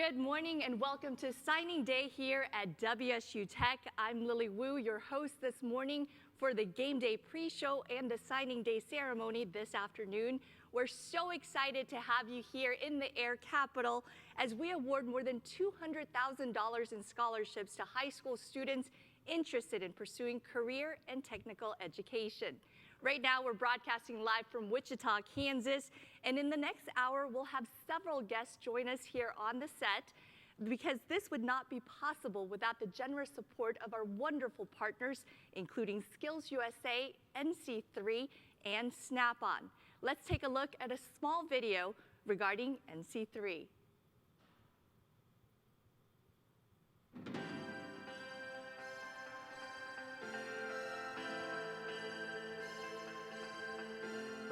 Good morning and welcome to signing day here at WSU Tech. I'm Lily Wu, your host this morning for the game day pre-show and the signing day ceremony this afternoon. We're so excited to have you here in the Air Capital as we award more than $200,000 in scholarships to high school students interested in pursuing career and technical education. Right now, we're broadcasting live from Wichita, Kansas, and in the next hour, we'll have several guests join us here on the set because this would not be possible without the generous support of our wonderful partners, including Skills USA, NC3, and Snap-on. Let's take a look at a small video regarding NC3.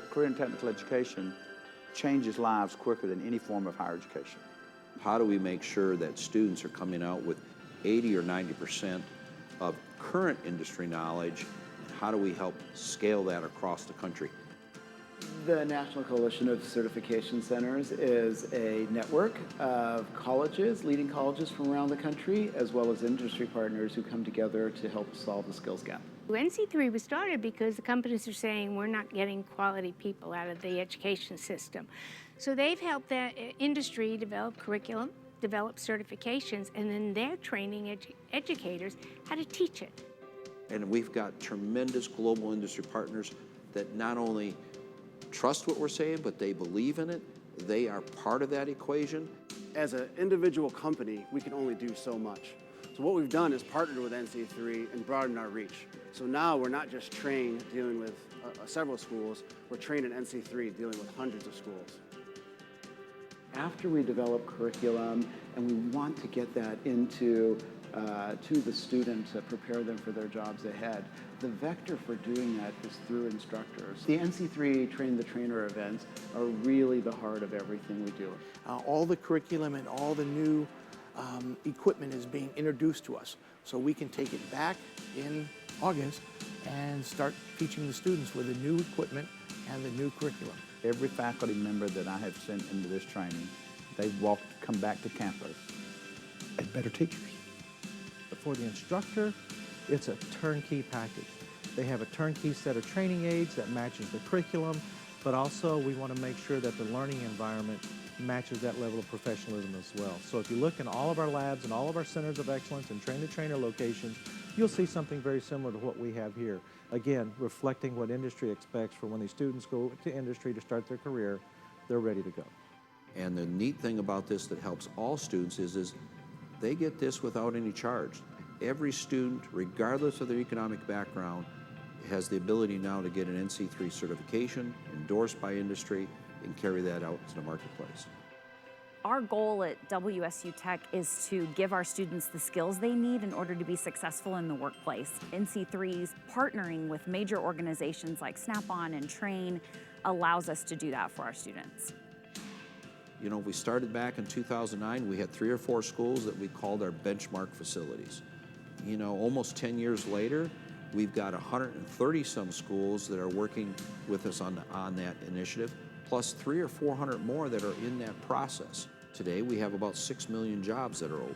Career and technical education changes lives quicker than any form of higher education. How do we make sure that students are coming out with 80 or 90% of current industry knowledge? And how do we help scale that across the country? The National Coalition of Certification Centers is a network of colleges, leading colleges from around the country, as well as industry partners who come together to help solve the skills gap. NC3 was started because the companies are saying we're not getting quality people out of the education system. So they've helped the industry develop curriculum, develop certifications, and then they're training educators how to teach it. And we've got tremendous global industry partners that not only trust what we're saying, but they believe in it. They are part of that equation. As an individual company, we can only do so much. So what we've done is partnered with NC3 and broadened our reach. So now we're not just trained dealing with several schools, we're trained in NC3 dealing with hundreds of schools. After we develop curriculum and we want to get that into to the students to prepare them for their jobs ahead, the vector for doing that is through instructors. The NC3 Train the Trainer events are really the heart of everything we do. All the curriculum and all the new equipment is being introduced to us, so we can take it back in August and start teaching the students with the new equipment and the new curriculum. Every faculty member that I have sent into this training, they've come back to campus as better teachers. For the instructor, it's a turnkey package. They have a turnkey set of training aids that matches the curriculum, but also we want to make sure that the learning environment matches that level of professionalism as well. So if you look in all of our labs and all of our centers of excellence and train-the-trainer locations, you'll see something very similar to what we have here. Again, reflecting what industry expects for when these students go to industry to start their career, they're ready to go. And the neat thing about this that helps all students is they get this without any charge. Every student, regardless of their economic background, has the ability now to get an NC3 certification endorsed by industry and carry that out to the marketplace. Our goal at WSU Tech is to give our students the skills they need in order to be successful in the workplace. NC3's partnering with major organizations like Snap-on and Train allows us to do that for our students. You know, we started back in 2009, we had 3 or 4 schools that we called our benchmark facilities. You know, almost 10 years later, we've got 130 some schools that are working with us on that initiative, plus 300 or 400 more that are in that process. Today, we have about 6 million jobs that are open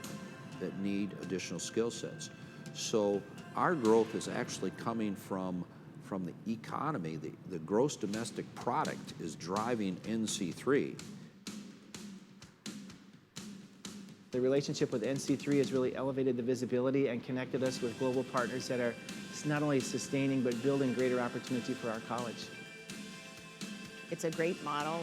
that need additional skill sets. So our growth is actually coming from the economy. The gross domestic product is driving NC3. The relationship with NC3 has really elevated the visibility and connected us with global partners that are not only sustaining but building greater opportunity for our college. It's a great model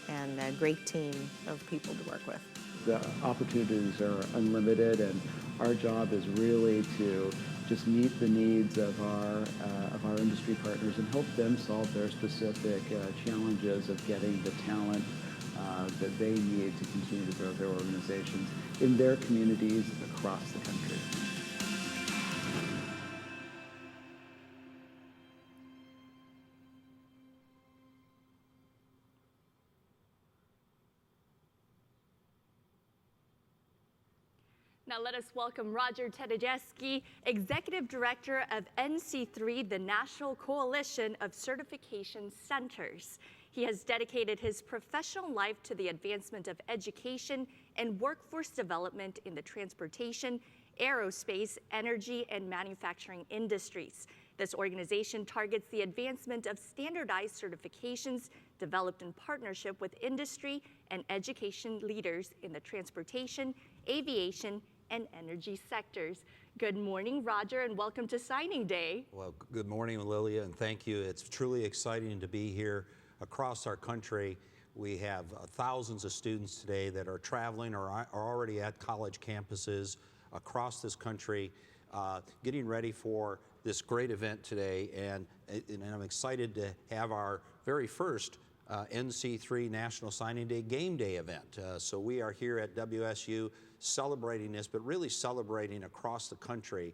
and a great team of people to work with. The opportunities are unlimited, and our job is really to just meet the needs of our industry partners and help them solve their specific challenges of getting the talent that they need to continue to grow their organizations in their communities across the country. Now let us welcome Roger Tedejewski, Executive Director of NC3, the National Coalition of Certification Centers. He has dedicated his professional life to the advancement of education and workforce development in the transportation, aerospace, energy, and manufacturing industries. This organization targets the advancement of standardized certifications developed in partnership with industry and education leaders in the transportation, aviation, and energy sectors. Good morning, Roger, and welcome to Signing Day. Well, good morning, Lilia, and thank you. It's truly exciting to be here across our country. We have thousands of students today that are traveling or are already at college campuses across this country, getting ready for this great event today. And I'm excited to have our very first NC3 National Signing Day Game Day event. So we are here at WSU celebrating this, but really celebrating across the country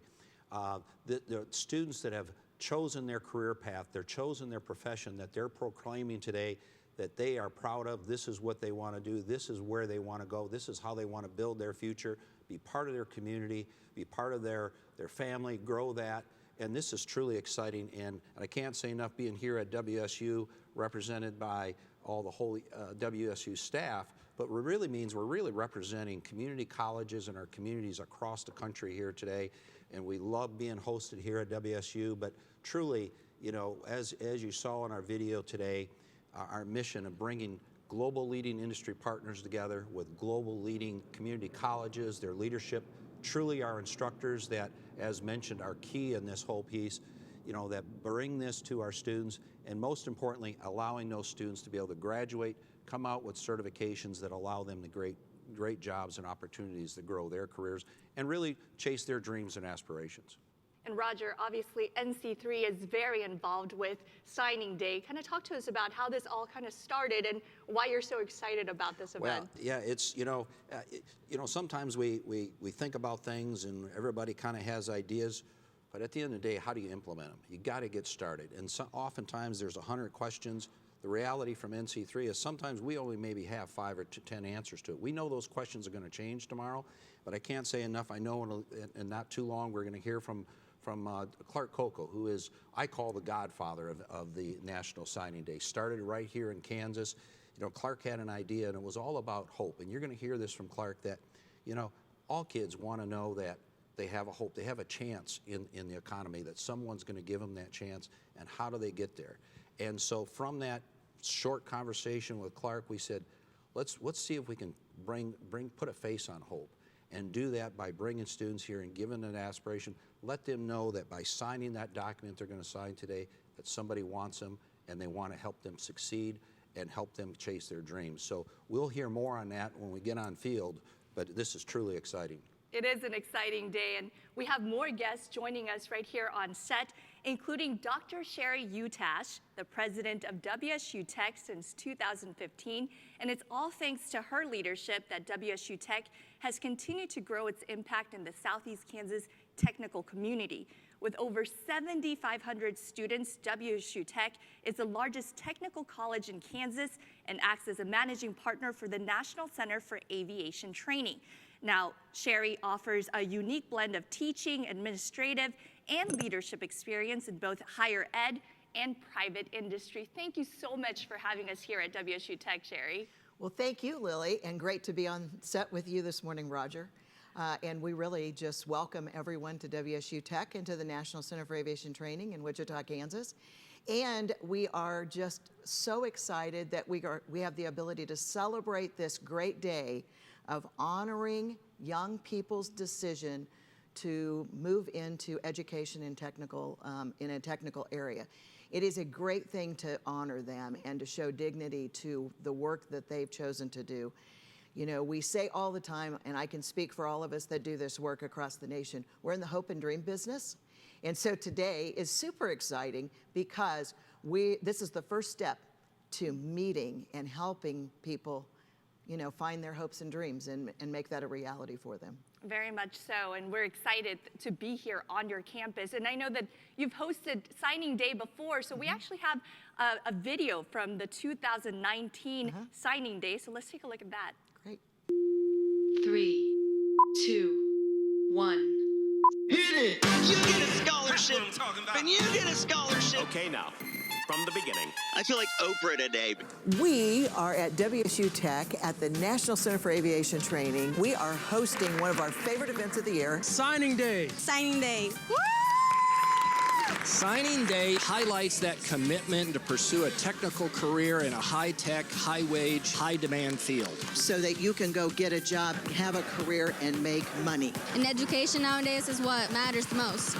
the students that have chosen their career path, they're chosen their profession, that they're proclaiming today that they are proud of. This is what they want to do. This is where they want to go. This is how they want to build their future, be part of their community, be part of their family, grow that. And this is truly exciting. And I can't say enough being here at WSU, represented by all the whole WSU staff, but what it really means we're really representing community colleges and our communities across the country here today. And we love being hosted here at WSU, but truly, you know, as you saw in our video today, our mission of bringing global leading industry partners together with global leading community colleges, their leadership, truly our instructors that, as mentioned, are key in this whole piece, you know, that bring this to our students, and most importantly, allowing those students to be able to graduate, come out with certifications that allow them the great jobs and opportunities to grow their careers and really chase their dreams and aspirations. And Roger, obviously NC3 is very involved with Signing Day. Kind of talk to us about how this all kind of started and why you're so excited about this event. Well, yeah, it's, you know, sometimes we think about things and everybody kind of has ideas, but at the end of the day, how do you implement them? You got to get started. And so, oftentimes there's 100 questions. The reality from NC3 is sometimes we only maybe have 5 or 10 answers to it. We know those questions are going to change tomorrow, but I can't say enough. I know in not too long we're going to hear from Clark Coco, who is, I call the godfather of the National Signing Day. Started right here in Kansas. You know, Clark had an idea, and it was all about hope. And you're going to hear this from Clark that, you know, all kids want to know that they have a hope, they have a chance in the economy, that someone's going to give them that chance, and how do they get there? And so from that short conversation with Clark, we said, let's see if we can put a face on hope. And do that by bringing students here and giving them an aspiration. Let them know that by signing that document they're going to sign today, that somebody wants them and they want to help them succeed and help them chase their dreams. So we'll hear more on that when we get on field, but this is truly exciting. It is an exciting day, and we have more guests joining us right here on set, including Dr. Sherry Utash, the president of WSU Tech since 2015, and it's all thanks to her leadership that WSU Tech has continued to grow its impact in the Southeast Kansas technical community. With over 7,500 students, WSU Tech is the largest technical college in Kansas and acts as a managing partner for the National Center for Aviation Training. Now, Sherry offers a unique blend of teaching, administrative, and leadership experience in both higher ed and private industry. Thank you so much for having us here at WSU Tech, Sherry. Well, thank you, Lily, and great to be on set with you this morning, Roger. And we really just welcome everyone to WSU Tech and to the National Center for Aviation Training in Wichita, Kansas. And we are just so excited that we have the ability to celebrate this great day of honoring young people's decision to move into education in a technical area. It is a great thing to honor them and to show dignity to the work that they've chosen to do. You know, we say all the time, and I can speak for all of us that do this work across the nation, we're in the hope and dream business. And so today is super exciting because this is the first step to meeting and helping people, you know, find their hopes and dreams and make that a reality for them. Very much so, and we're excited to be here on your campus. And I know that you've hosted Signing Day before, so we actually have a video from the 2019 Signing Day, so let's take a look at that. Great. 3, 2, 1. Hit it! You get a scholarship, and you get a scholarship. Okay, now. from the beginning. I feel like Oprah today. We are at WSU Tech at the National Center for Aviation Training. We are hosting one of our favorite events of the year. Signing Day. Signing Day. Woo! Signing Day highlights that commitment to pursue a technical career in a high-tech, high-wage, high-demand field. So that you can go get a job, have a career, and make money. And education nowadays is what matters the most.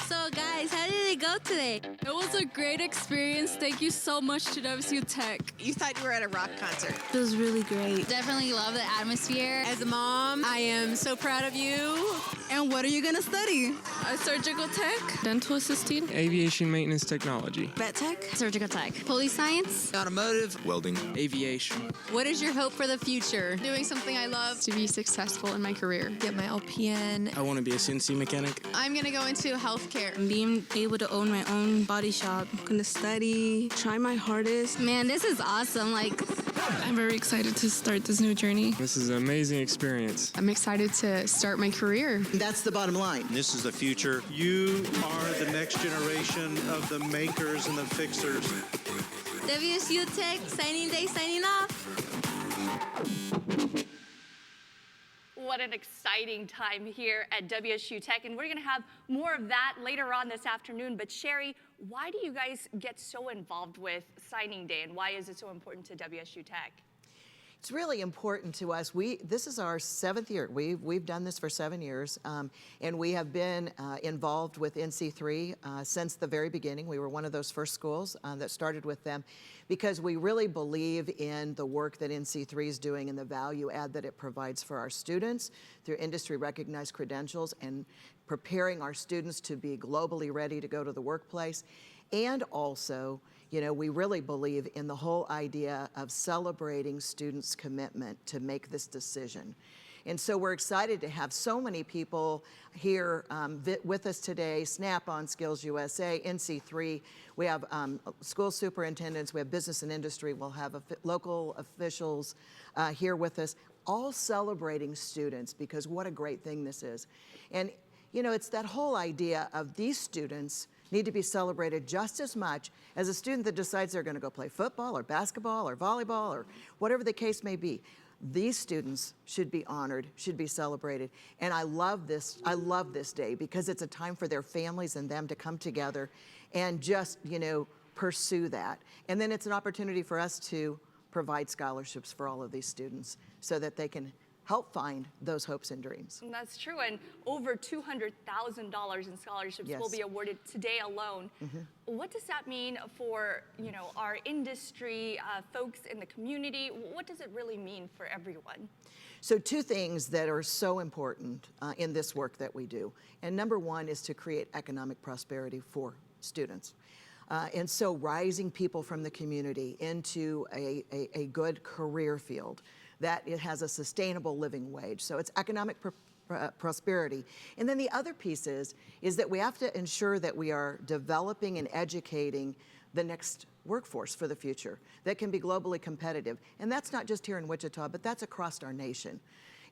So guys, how did it go today? It was a great experience. Thank you so much to WSU Tech. You thought you were at a rock concert. It was really great. Definitely love the atmosphere. As a mom, I am so proud of you. And what are you gonna study? Surgical tech, dental assisting, aviation maintenance technology, vet tech, Surgical tech. Police science. automotive, Welding. aviation. What is your hope for the future? Doing something I love to be successful in my career. Get my LPN. I want to be a CNC mechanic. I'm gonna go into healthcare. Being able to own my own body shop. I'm gonna study, try my hardest. Man, this is awesome. I'm very excited to start this new journey. This is an amazing experience. I'm excited to start my career. That's the bottom line. This is the future. You are the next generation of the makers and the fixers. WSU Tech, signing day, signing off. What an exciting time here at WSU Tech, and we're going to have more of that later on this afternoon. But Sherry, why do you guys get so involved with signing day, and why is it so important to WSU Tech? It's really important to us. This is our 7th year. We've done this for 7 years, and we have been involved with NC3 since the very beginning. We were one of those first schools that started with them because we really believe in the work that NC3 is doing and the value add that it provides for our students through industry-recognized credentials and preparing our students to be globally ready to go to the workplace. And also, you know, we really believe in the whole idea of celebrating students' commitment to make this decision. And so we're excited to have so many people here with us today, Snap-on, Skills USA, NC3. We have school superintendents, we have business and industry, we'll have local officials here with us, all celebrating students because what a great thing this is. And, you know, it's that whole idea of these students need to be celebrated just as much as a student that decides they're going to go play football or basketball or volleyball or whatever the case may be. These students should be honored, should be celebrated. And I love this day because it's a time for their families and them to come together and just, you know, pursue that. And then it's an opportunity for us to provide scholarships for all of these students so that they can help find those hopes and dreams. And that's true, and over $200,000 in scholarships will be awarded today alone. What does that mean for, you know, our industry, folks in the community? What does it really mean for everyone? So 2 things that are so important in this work that we do. And number 1 is to create economic prosperity for students. And so rising people from the community into a good career field that it has a sustainable living wage. So it's economic prosperity. And then the other piece is that we have to ensure that we are developing and educating the next workforce for the future that can be globally competitive. And that's not just here in Wichita, but that's across our nation.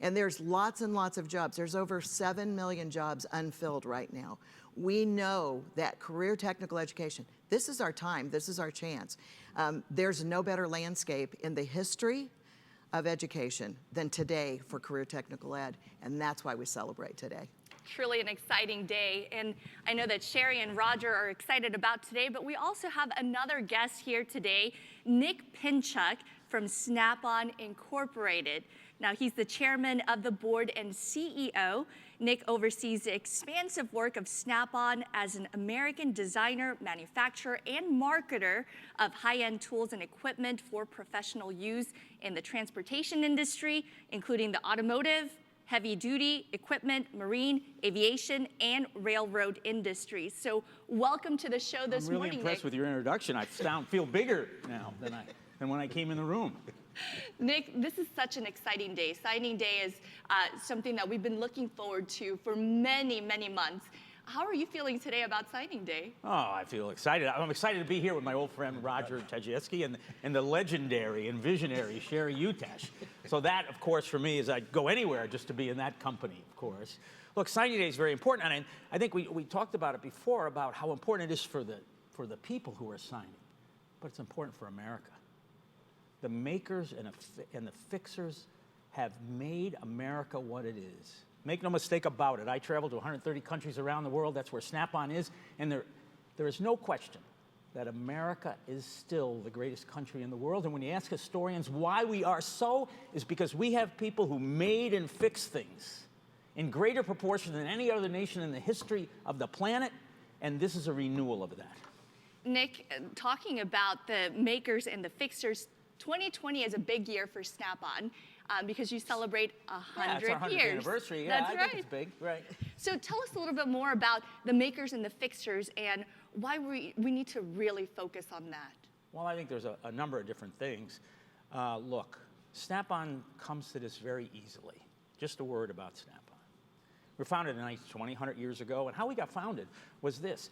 And there's lots and lots of jobs. There's over 7 million jobs unfilled right now. We know that career technical education, this is our time, this is our chance. There's no better landscape in the history of education than today for career technical ed, and that's why we celebrate today. Truly an exciting day, and I know that Sherry and Roger are excited about today, but we also have another guest here today, Nick Pinchuk from Snap-on Incorporated. Now, he's the chairman of the board and CEO. Nick oversees the expansive work of Snap-on as an American designer, manufacturer, and marketer of high-end tools and equipment for professional use in the transportation industry, including the automotive, heavy-duty equipment, marine, aviation, and railroad industries. So welcome to the show this morning, I'm really impressed with your introduction. I feel bigger now than when I came in the room. Nick, this is such an exciting day. Signing Day is something that we've been looking forward to for many, many months. How are you feeling today about Signing Day? Oh, I feel excited. I'm excited to be here with my old friend Roger Tajewski and the legendary and visionary Sherry Utesh. So that, of course, for me is I'd go anywhere just to be in that company, of course. Look, Signing Day is very important, and I think we talked about it before, about how important it is for for the people who are signing, but it's important for America. The makers and the fixers have made America what it is. Make no mistake about it. I travel to 130 countries around the world. That's where Snap-on is. And there is no question that America is still the greatest country in the world. And when you ask historians why we are so, is because we have people who made and fixed things in greater proportion than any other nation in the history of the planet. And this is a renewal of that. Nick, talking about the makers and the fixers, 2020 is a big year for Snap-on because you celebrate 100 it's our 100th years. Anniversary. Yeah, That's I right. think it's big, right? So tell us a little bit more about the makers and the fixers and why we need to really focus on that. Well, I think there's a number of different things. Look, Snap-on comes to this very easily. Just a word about Snap-on. We were founded in 1920, 100 years ago, and how we got founded was this.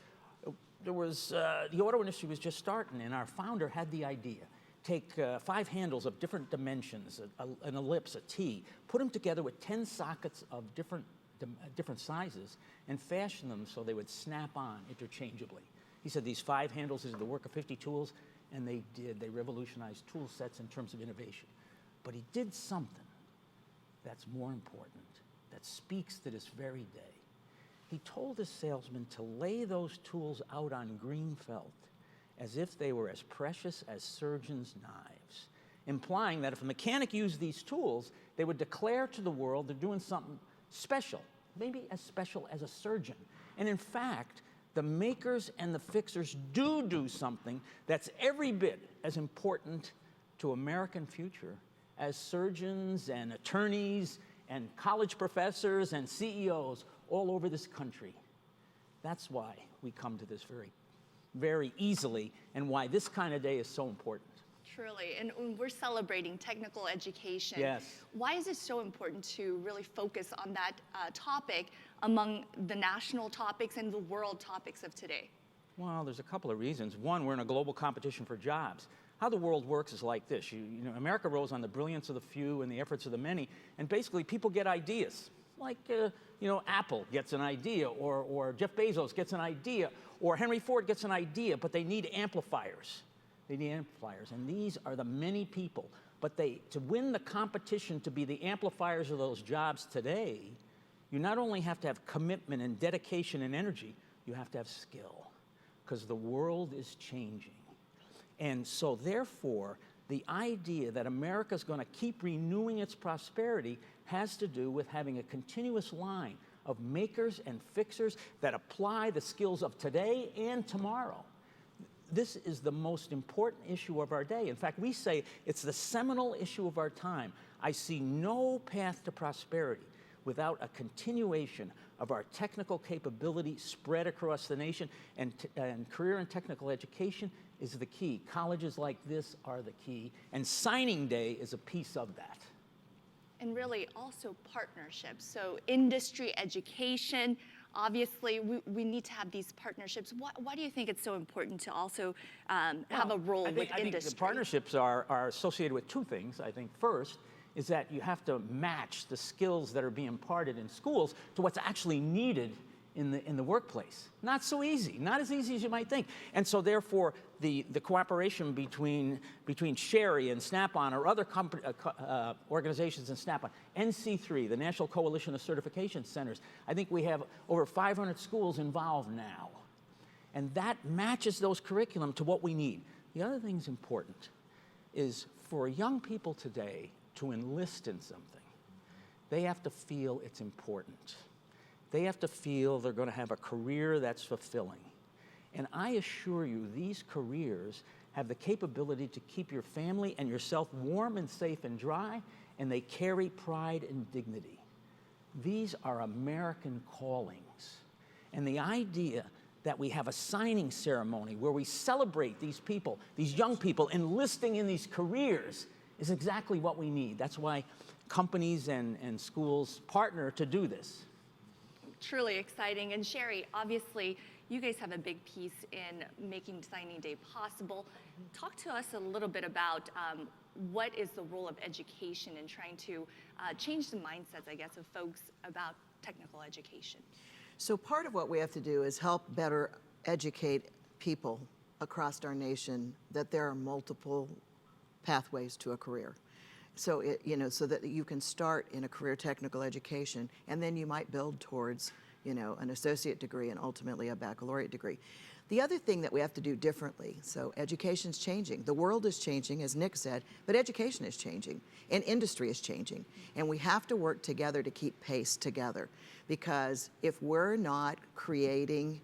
There was, the auto industry was just starting, and our founder had the idea. Take 5 handles of different dimensions, an ellipse, a T, put them together with 10 sockets of different sizes, and fashion them so they would snap on interchangeably. He said these 5 handles is the work of 50 tools, and they did. They revolutionized tool sets in terms of innovation. But he did something that's more important, that speaks to this very day. He told his salesman to lay those tools out on green felt as if they were as precious as surgeons' knives, implying that if a mechanic used these tools, they would declare to the world they're doing something special, maybe as special as a surgeon. And in fact, the makers and the fixers do something that's every bit as important to American future as surgeons and attorneys and college professors and CEOs all over this country. That's why we come to this very easily, and why this kind of day is so important. Truly, and we're celebrating technical education. Yes. Why is it so important to really focus on that topic among the national topics and the world topics of today? Well, there's a couple of reasons. One, we're in a global competition for jobs. How the world works is like this. You know, America rose on the brilliance of the few and the efforts of the many, and basically people get ideas. Like, Apple gets an idea, or Jeff Bezos gets an idea, or Henry Ford gets an idea, but they need amplifiers. They need amplifiers, and these are the many people. But to win the competition to be the amplifiers of those jobs today, you not only have to have commitment and dedication and energy, you have to have skill, because the world is changing. And so therefore, the idea that America's going to keep renewing its prosperity has to do with having a continuous line of makers and fixers that apply the skills of today and tomorrow. This is the most important issue of our day. In fact, we say it's the seminal issue of our time. I see no path to prosperity without a continuation of our technical capability spread across the nation, and career and technical education is the key. Colleges like this are the key, and signing day is a piece of that. And really also partnerships. So industry education, obviously we need to have these partnerships. Why do you think it's so important to also have a role with industry? I think the partnerships are associated with 2 things. I think first is that you have to match the skills that are being imparted in schools to what's actually needed in the workplace. Not so easy, not as easy as you might think. And so therefore, the cooperation between Sherry and Snap-on or other organizations in Snap-on, NC3, the National Coalition of Certification Centers, I think we have over 500 schools involved now. And that matches those curriculum to what we need. The other thing that's important is for young people today to enlist in something, they have to feel it's important. They have to feel they're going to have a career that's fulfilling. And I assure you, these careers have the capability to keep your family and yourself warm and safe and dry, and they carry pride and dignity. These are American callings. And the idea that we have a signing ceremony where we celebrate these people, these young people enlisting in these careers, is exactly what we need. That's why companies and schools partner to do this. Truly exciting. And Sherry, obviously, you guys have a big piece in making signing day possible. Talk to us a little bit about what is the role of education in trying to change the mindsets, I guess, of folks about technical education. So part of what we have to do is help better educate people across our nation that there are multiple pathways to a career. So so that you can start in a career technical education, and then you might build towards, an associate degree and ultimately a baccalaureate degree. The other thing that we have to do differently, so education's changing. The world is changing, as Nick said, but education is changing, and industry is changing. And we have to work together to keep pace together, because if we're not creating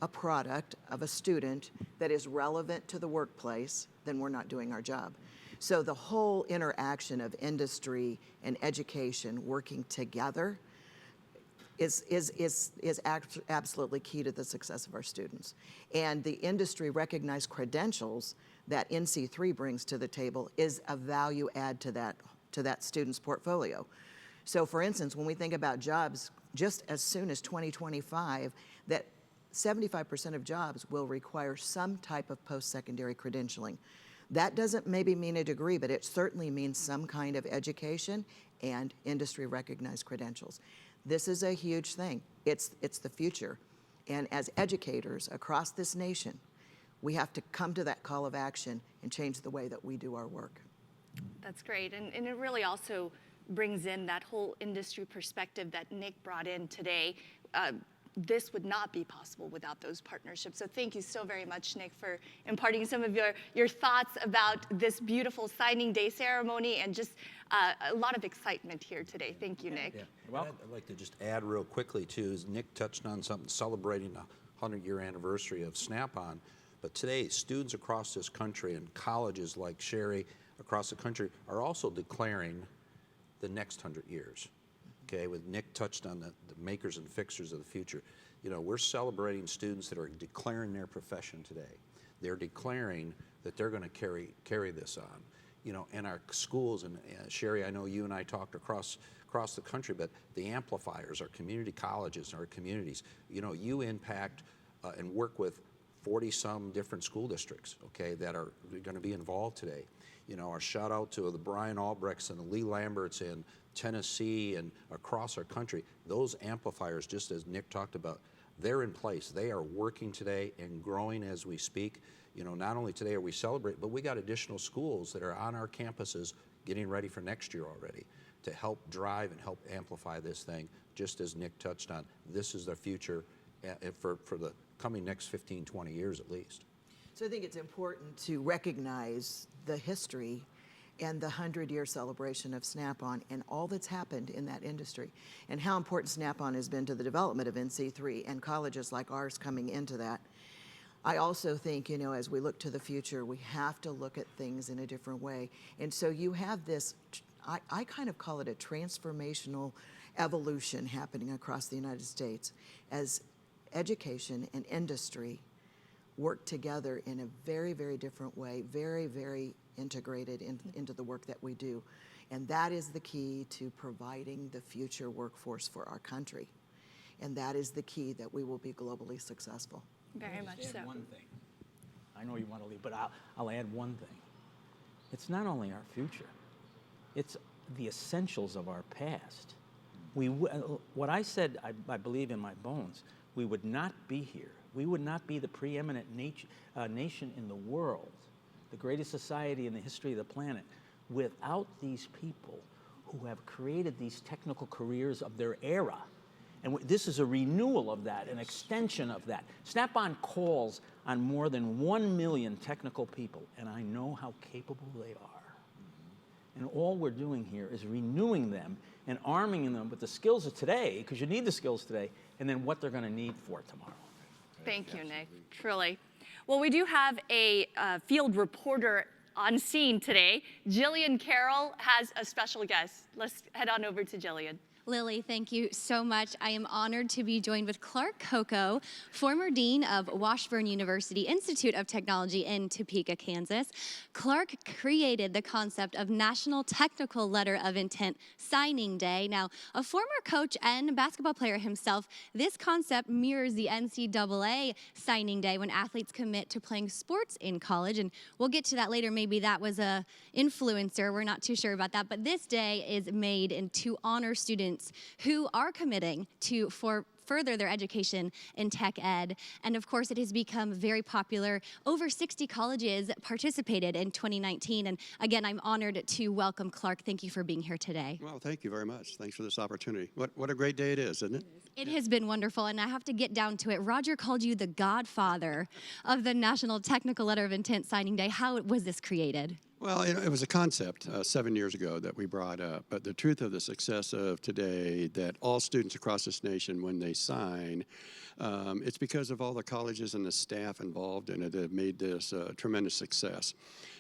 a product of a student that is relevant to the workplace, then we're not doing our job. So the whole interaction of industry and education working together is absolutely key to the success of our students. And the industry recognized credentials that NC3 brings to the table is a value add to that student's portfolio. So for instance, when we think about jobs, just as soon as 2025, that 75% of jobs will require some type of post-secondary credentialing. That doesn't maybe mean a degree, but it certainly means some kind of education and industry recognized credentials. This is a huge thing. It's the future. And as educators across this nation, we have to come to that call of action and change the way that we do our work. That's great. And it really also brings in that whole industry perspective that Nick brought in today. This would not be possible without those partnerships. So thank you so very much, Nick, for imparting some of your thoughts about this beautiful signing day ceremony and just a lot of excitement here today. Thank you, Nick. Yeah. Well, I'd like to just add real quickly, too, as Nick touched on something celebrating the 100-year anniversary of Snap-on. But today, students across this country and colleges like Sherry across the country are also declaring the next 100 years. Okay, with Nick touched on the makers and fixers of the future. We're celebrating students that are declaring their profession today. They're declaring that they're going to carry this on. And our schools, and Sherry, I know you and I talked across the country, but the amplifiers, our community colleges, our communities, you impact and work with 40-some different school districts, okay, that are going to be involved today. Our shout out to the Brian Albrechts and the Lee Lamberts in Tennessee and across our country. Those amplifiers, just as Nick talked about, they're in place. They are working today and growing as we speak. Not only today are we celebrating, but we got additional schools that are on our campuses getting ready for next year already to help drive and help amplify this thing, just as Nick touched on. This is the future for the coming next 15, 20 years at least. So I think it's important to recognize the history and the 100-year celebration of Snap-on and all that's happened in that industry and how important Snap-on has been to the development of NC3 and colleges like ours coming into that. I also think, as we look to the future, we have to look at things in a different way. And so you have this, I kind of call it a transformational evolution happening across the United States as education and industry work together in a very, very different way, very, very integrated into the work that we do. And that is the key to providing the future workforce for our country. And that is the key that we will be globally successful. Very much so. One thing. I know you want to leave, but I'll add one thing. It's not only our future, it's the essentials of our past. What I said, I believe in my bones, we would not be here. We would not be the preeminent nation in the world, the greatest society in the history of the planet, without these people who have created these technical careers of their era. And this is a renewal of that, an extension of that. Snap-on calls on more than 1 million technical people, and I know how capable they are. And all we're doing here is renewing them and arming them with the skills of today, because you need the skills today, and then what they're going to need for tomorrow. Thank you, Nick, truly. Well, we do have a field reporter on scene today. Jillian Carroll has a special guest. Let's head on over to Jillian. Lily, thank you so much. I am honored to be joined with Clark Coco, former dean of Washburn University Institute of Technology in Topeka, Kansas. Clark created the concept of National Technical Letter of Intent Signing Day. Now, a former coach and basketball player himself, this concept mirrors the NCAA signing day when athletes commit to playing sports in college, and we'll get to that later. Maybe that was a influencer. We're not too sure about that, but this day is made to honor students who are committing to for further their education in tech ed. And of course, it has become very popular. Over 60 colleges participated in 2019. And again, I'm honored to welcome Clark. Thank you for being here today. Well, thank you very much. Thanks for this opportunity. What a great day it is, isn't it? It has been wonderful, and I have to get down to it. Roger called you the godfather of the National Technical Letter of Intent Signing Day. How was this created? Well, it was a concept 7 years ago that we brought up, but the truth of the success of today, that all students across this nation, when they sign, it's because of all the colleges and the staff involved in it that have made this a tremendous success.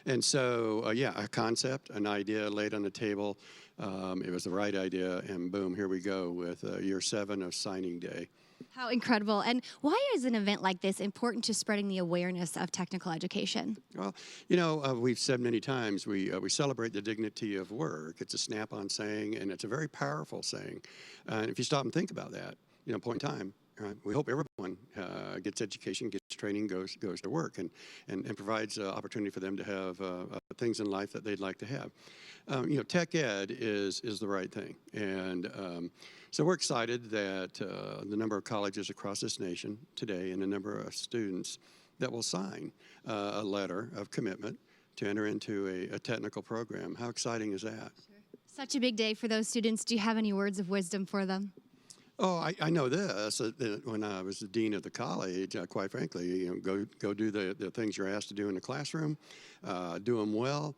And so, yeah, a concept, an idea laid on the table. It was the right idea, and boom, here we go with year 7 of signing day. How incredible. And why is an event like this important to spreading the awareness of technical education? Well, you know, we've said many times we celebrate the dignity of work. It's a snap-on saying, and it's a very powerful saying. And if you stop and think about that, you know, point in time, we hope everyone gets education, gets training, goes to work, and provides opportunity for them to have things in life that they'd like to have. You know, tech ed is the right thing, and so we're excited that the number of colleges across this nation today and the number of students that will sign a letter of commitment to enter into a technical program. How exciting is that? Such a big day for those students. Do you have any words of wisdom for them? Oh, I know this. When I was the dean of the college, quite frankly, you know, go do the things you're asked to do in the classroom, do them well,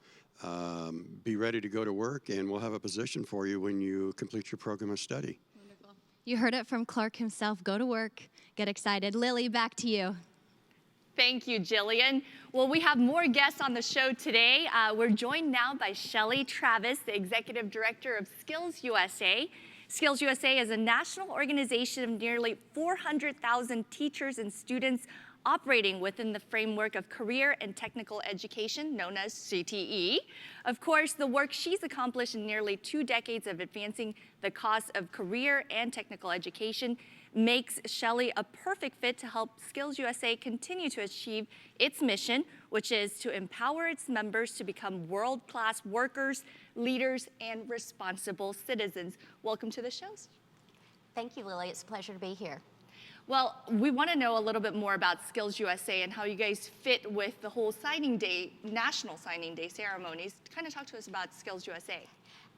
be ready to go to work, and we'll have a position for you when you complete your program of study. Wonderful. You heard it from Clark himself. Go to work, get excited. Lily, back to you. Thank you, Jillian. Well, we have more guests on the show today. We're joined now by Shelly Travis, the Executive Director of Skills USA. Skills USA is a national organization of nearly 400,000 teachers and students operating within the framework of career and technical education, known as CTE. Of course, the work she's accomplished in nearly 2 decades of advancing the cause of career and technical education makes Shelly a perfect fit to help Skills USA continue to achieve its mission, which is to empower its members to become world-class workers, leaders, and responsible citizens. Welcome to the show. Thank you, Lily. It's a pleasure to be here. Well, we want to know a little bit more about Skills USA and how you guys fit with the whole signing day, National Signing Day ceremonies. Kind of talk to us about Skills USA.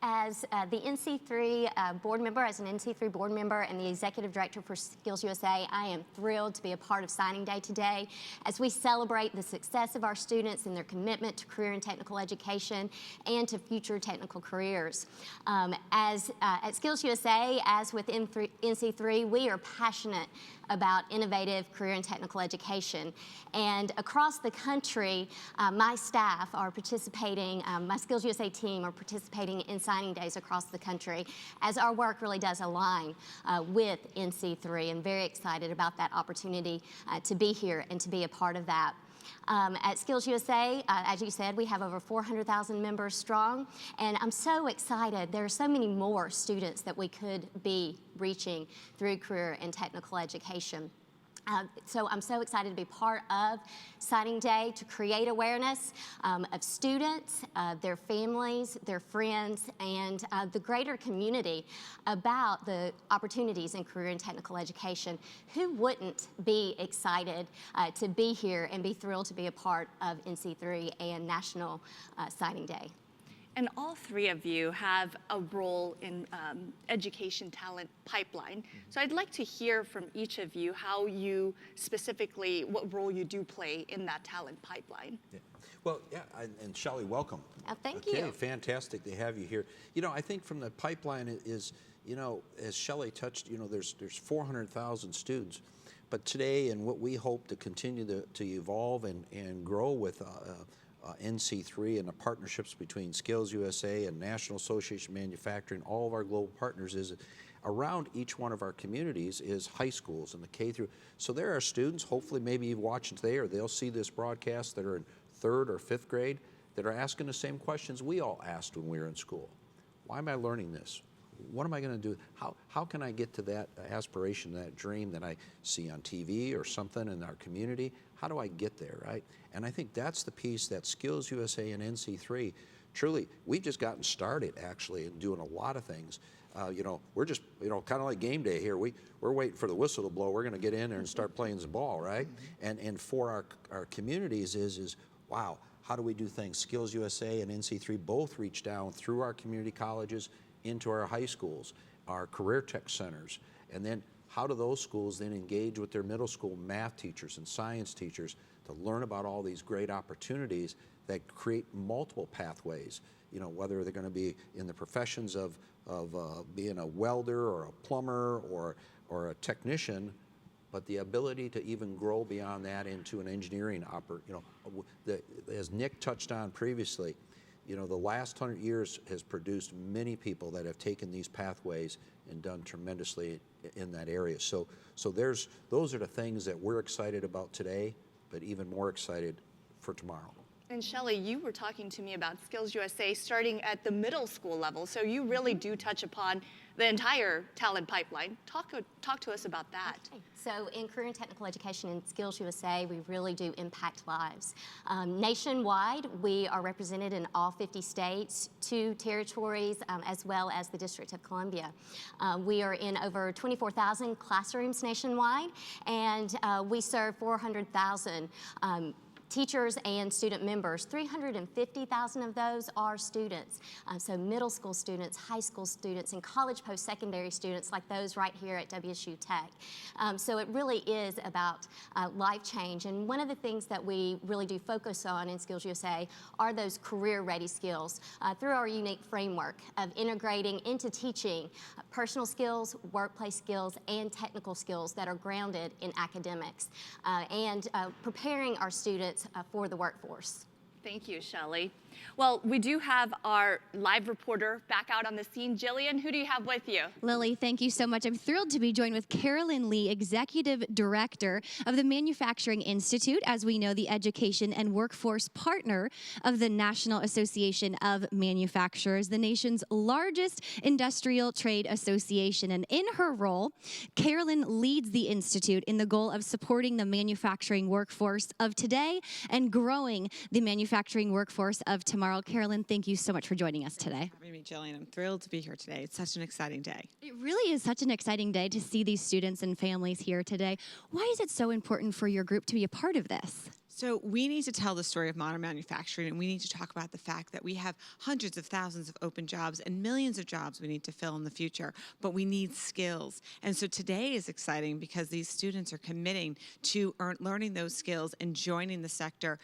As the NC3 board member, as an NC3 board member and the executive director for Skills USA, I am thrilled to be a part of signing day today as we celebrate the success of our students and their commitment to career and technical education and to future technical careers. At Skills USA, as with NC3, we are passionate about innovative career and technical education. And across the country, my staff are participating, my Skills USA team are participating in signing days across the country as our work really does align with NC3, and very excited about that opportunity to be here and to be a part of that. At Skills USA, as you said, we have over 400,000 members strong, and I'm so excited. There are so many more students that we could be reaching through career and technical education. So I'm so excited to be part of Signing Day to create awareness of students, their families, their friends, and the greater community about the opportunities in career and technical education. Who wouldn't be excited to be here and be thrilled to be a part of NC3 and National Signing Day? And all three of you have a role in education talent pipeline. So I'd like to hear from each of you how you specifically, what role you do play in that talent pipeline. Yeah. Well, yeah, and Shelly, welcome. Thank you. Okay, fantastic to have you here. You know, I think from the pipeline is, you know, as Shelly touched, you know, there's 400,000 students. But today, and what we hope to continue to evolve and grow with NC3 and the partnerships between Skills USA and National Association of Manufacturing, all of our global partners, is around each one of our communities is high schools and the K through. So there are students, hopefully maybe you've watched it today or they'll see this broadcast, that are in 3rd or 5th grade that are asking the same questions we all asked when we were in school. Why am I learning this? What am I going to do? How can I get to that aspiration, that dream that I see on TV or something in our community? How do I get there, right? And I think that's the piece that Skills USA and NC3, truly, we've just gotten started actually in doing a lot of things. we're just, kind of like game day here. We're waiting for the whistle to blow. We're going to get in there and start playing the ball, right? And for our communities is wow, how do we do things? Skills USA and NC3 both reach down through our community colleges into our high schools, our career tech centers, and then how do those schools then engage with their middle school math teachers and science teachers to learn about all these great opportunities that create multiple pathways, whether they're going to be in the professions of being a welder or a plumber or a technician, but the ability to even grow beyond that into an engineering as Nick touched on previously, the last 100 years has produced many people that have taken these pathways and done tremendously in that area. So those are the things that we're excited about today, but even more excited for tomorrow. And Shelley, you were talking to me about Skills USA starting at the middle school level, so you really do touch upon the entire talent pipeline. Talk to us about that. Okay. So in career and technical education in Skills USA, we really do impact lives. Nationwide, we are represented in all 50 states, 2 territories, as well as the District of Columbia. We are in over 24,000 classrooms nationwide, and we serve 400,000 teachers and student members. 350,000 of those are students. So middle school students, high school students, and college post-secondary students like those right here at WSU Tech. So it really is about life change. And one of the things that we really do focus on in Skills USA are those career-ready skills through our unique framework of integrating into teaching personal skills, workplace skills, and technical skills that are grounded in academics and preparing our students for the workforce. Thank you, Shelley. Well, we do have our live reporter back out on the scene. Jillian, who do you have with you? Lily, thank you so much. I'm thrilled to be joined with Carolyn Lee, Executive Director of the Manufacturing Institute, as we know, the education and workforce partner of the National Association of Manufacturers, the nation's largest industrial trade association. And in her role, Carolyn leads the Institute in the goal of supporting the manufacturing workforce of today and growing the manufacturing workforce of tomorrow. Carolyn, thank you so much for joining us today. Having me, Jillian. I'm thrilled to be here today. It's such an exciting day. It really is such an exciting day to see these students and families here today. Why is it so important for your group to be a part of this? So we need to tell the story of modern manufacturing, and we need to talk about the fact that we have hundreds of thousands of open jobs and millions of jobs we need to fill in the future, but we need skills. And so today is exciting because these students are committing to learning those skills and joining the sector,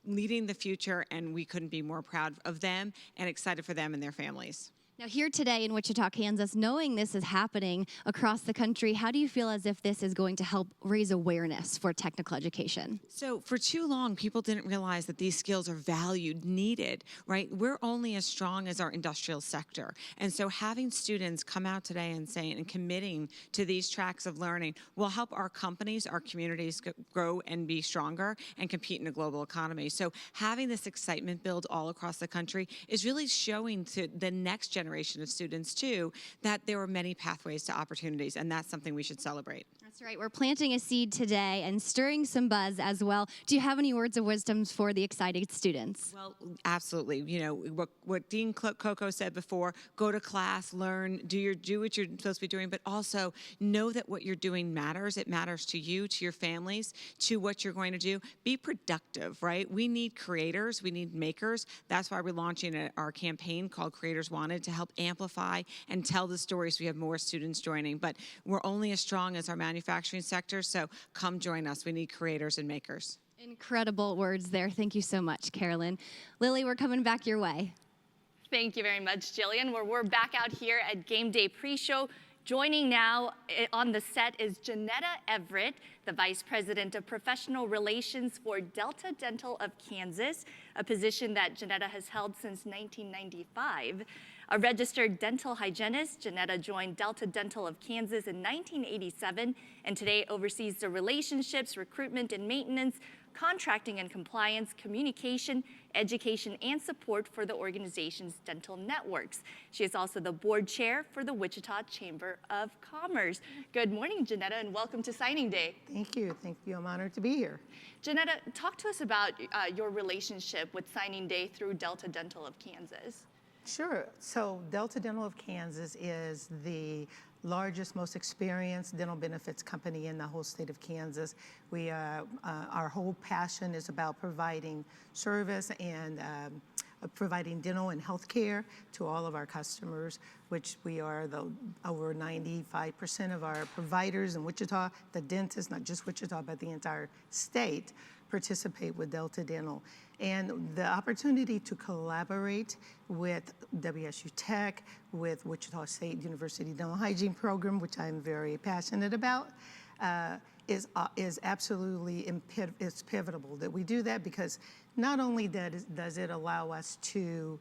leading the future, and we couldn't be more proud of them and excited for them and their families. Now, here today in Wichita, Kansas, knowing this is happening across the country, how do you feel as if this is going to help raise awareness for technical education? So for too long, people didn't realize that these skills are valued, needed, right? We're only as strong as our industrial sector. And so having students come out today and saying and committing to these tracks of learning will help our companies, our communities grow and be stronger and compete in a global economy. So having this excitement build all across the country is really showing to the next generation of students too that there are many pathways to opportunities, and that's something we should celebrate. That's right. We're planting a seed today and stirring some buzz as well. Do you have any words of wisdom for the excited students? Well, absolutely. You know, what Dean Coco said before, go to class, learn, do what you're supposed to be doing, but also know that what you're doing matters. It matters to you, to your families, to what you're going to do. Be productive, right? We need creators. We need makers. That's why we're launching our campaign called Creators Wanted to help amplify and tell the stories so we have more students joining. But we're only as strong as our manufacturing sector, so come join us. We need creators and makers. Incredible words there. Thank you so much, Carolyn. Lily, we're coming back your way. Thank you very much, Jillian. We're back out here at Game Day Pre-Show. Joining now on the set is Janetta Everett, the Vice President of Professional Relations for Delta Dental of Kansas, a position that Janetta has held since 1995. A registered dental hygienist, Janetta joined Delta Dental of Kansas in 1987 and today oversees the relationships, recruitment and maintenance, contracting and compliance, communication, education, and support for the organization's dental networks. She is also the board chair for the Wichita Chamber of Commerce. Good morning, Janetta, and welcome to Signing Day. Thank you. Thank you. I'm honored to be here. Janetta, talk to us about your relationship with Signing Day through Delta Dental of Kansas. Sure. So Delta Dental of Kansas is the largest, most experienced dental benefits company in the whole state of Kansas. We our whole passion is about providing service and providing dental and health care to all of our customers, which we are over 95% of our providers in Wichita, the dentists, not just Wichita, but the entire state, participate with Delta Dental. And the opportunity to collaborate with WSU Tech, with Wichita State University Dental Hygiene Program, which I'm very passionate about, is absolutely it's pivotal that we do that, because not only does it allow us to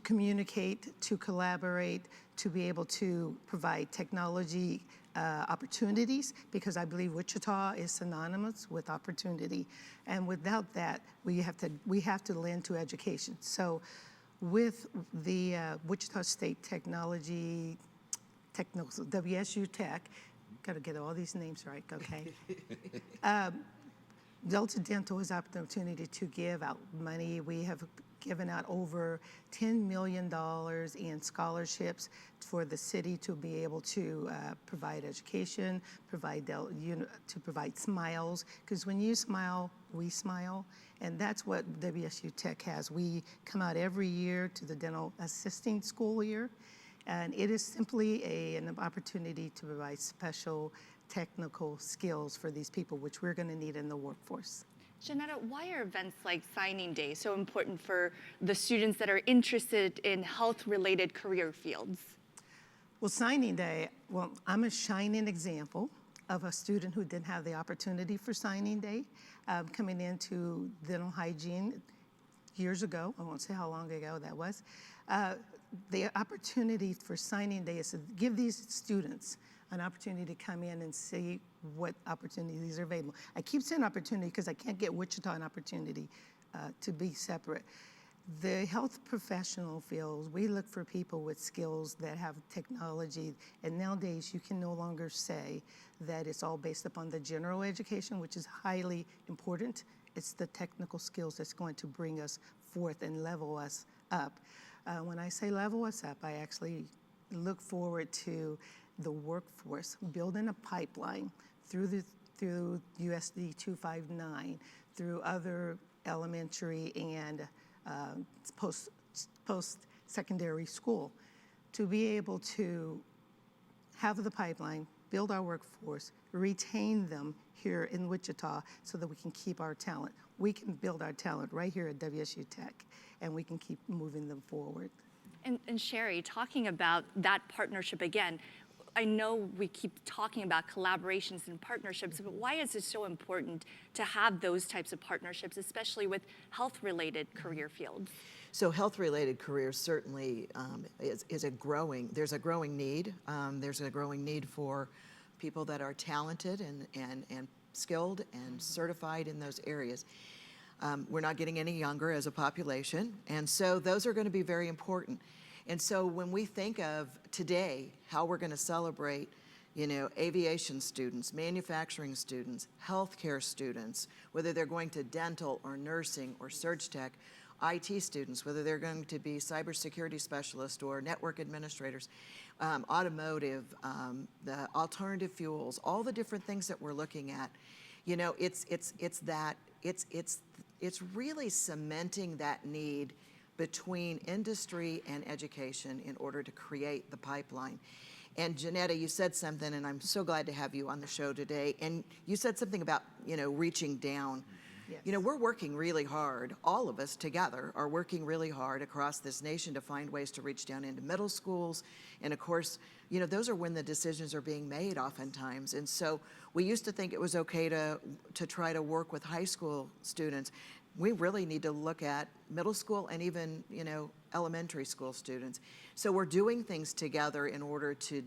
communicate, to collaborate, to be able to provide technology opportunities, because I believe Wichita is synonymous with opportunity, and without that, we have to lend to education. So, with the Wichita State WSU Tech, got to get all these names right, okay? Delta Dental has opportunity to give out money. We have given out over $10 million in scholarships for the city to be able to provide education, to provide smiles, because when you smile, we smile, and that's what WSU Tech has. We come out every year to the dental assisting school year, and it is simply an opportunity to provide special technical skills for these people, which we're going to need in the workforce. Janetta, why are events like Signing Day so important for the students that are interested in health-related career fields? Well, Signing Day, I'm a shining example of a student who didn't have the opportunity for Signing Day, coming into dental hygiene years ago. I won't say how long ago that was. The opportunity for Signing Day is to give these students an opportunity to come in and see what opportunities are available. I keep saying opportunity because I can't get Wichita an opportunity to be separate. The health professional fields, we look for people with skills that have technology, and nowadays you can no longer say that it's all based upon the general education, which is highly important. It's the technical skills that's going to bring us forth and level us up. When I say level us up, I actually look forward to the workforce, building a pipeline through USD 259, through other elementary and post-secondary school, to be able to have the pipeline, build our workforce, retain them here in Wichita so that we can keep our talent. We can build our talent right here at WSU Tech, and we can keep moving them forward. And Sherry, talking about that partnership again, I know we keep talking about collaborations and partnerships, but why is it so important to have those types of partnerships, especially with health-related career fields? So health-related careers certainly there's a growing need. There's a growing need for people that are talented and skilled and certified in those areas. We're not getting any younger as a population, and so those are going to be very important. And so when we think of today, how we're going to celebrate, aviation students, manufacturing students, healthcare students, whether they're going to dental or nursing or surg tech, IT students, whether they're going to be cybersecurity specialists or network administrators, automotive, the alternative fuels, all the different things that we're looking at, it's really cementing that need between industry and education in order to create the pipeline. And Janetta, you said something, and I'm so glad to have you on the show today. And you said something about, reaching down. Yes. We're working really hard. All of us together are working really hard across this nation to find ways to reach down into middle schools. And of course, those are when the decisions are being made oftentimes. And so we used to think it was okay to try to work with high school students. We really need to look at middle school and even, elementary school students. So we're doing things together in order to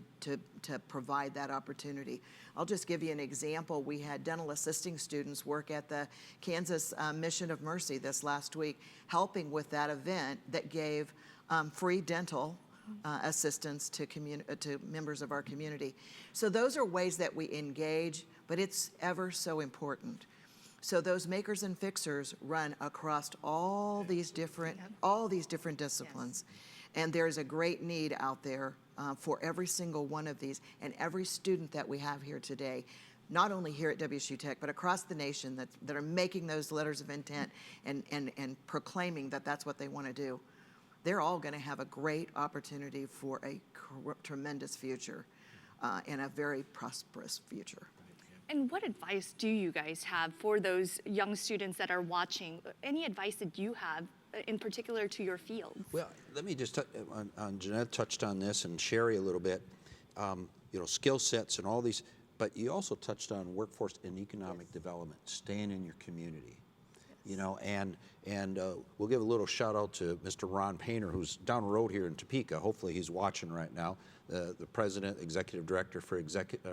provide that opportunity. I'll just give you an example. We had dental assisting students work at the Kansas Mission of Mercy this last week, helping with that event that gave free dental assistance to members of our community. So those are ways that we engage, but it's ever so important. So those makers and fixers run across all these different disciplines. Yes. And there's a great need out there for every single one of these, and every student that we have here today, not only here at WSU Tech, but across the nation that are making those letters of intent and proclaiming that that's what they want to do. They're all going to have a great opportunity for a tremendous future and a very prosperous future. And what advice do you guys have for those young students that are watching? Any advice that you have in particular to your fields? Well, let me just on Jeanette touched on this, and Sherry a little bit, you know, skill sets and all these, but you also touched on workforce and economic development, staying in your community. You know, and we'll give a little shout out to Mr. Ron Painter, who's down the road here in Topeka. Hopefully he's watching right now, the president, executive director for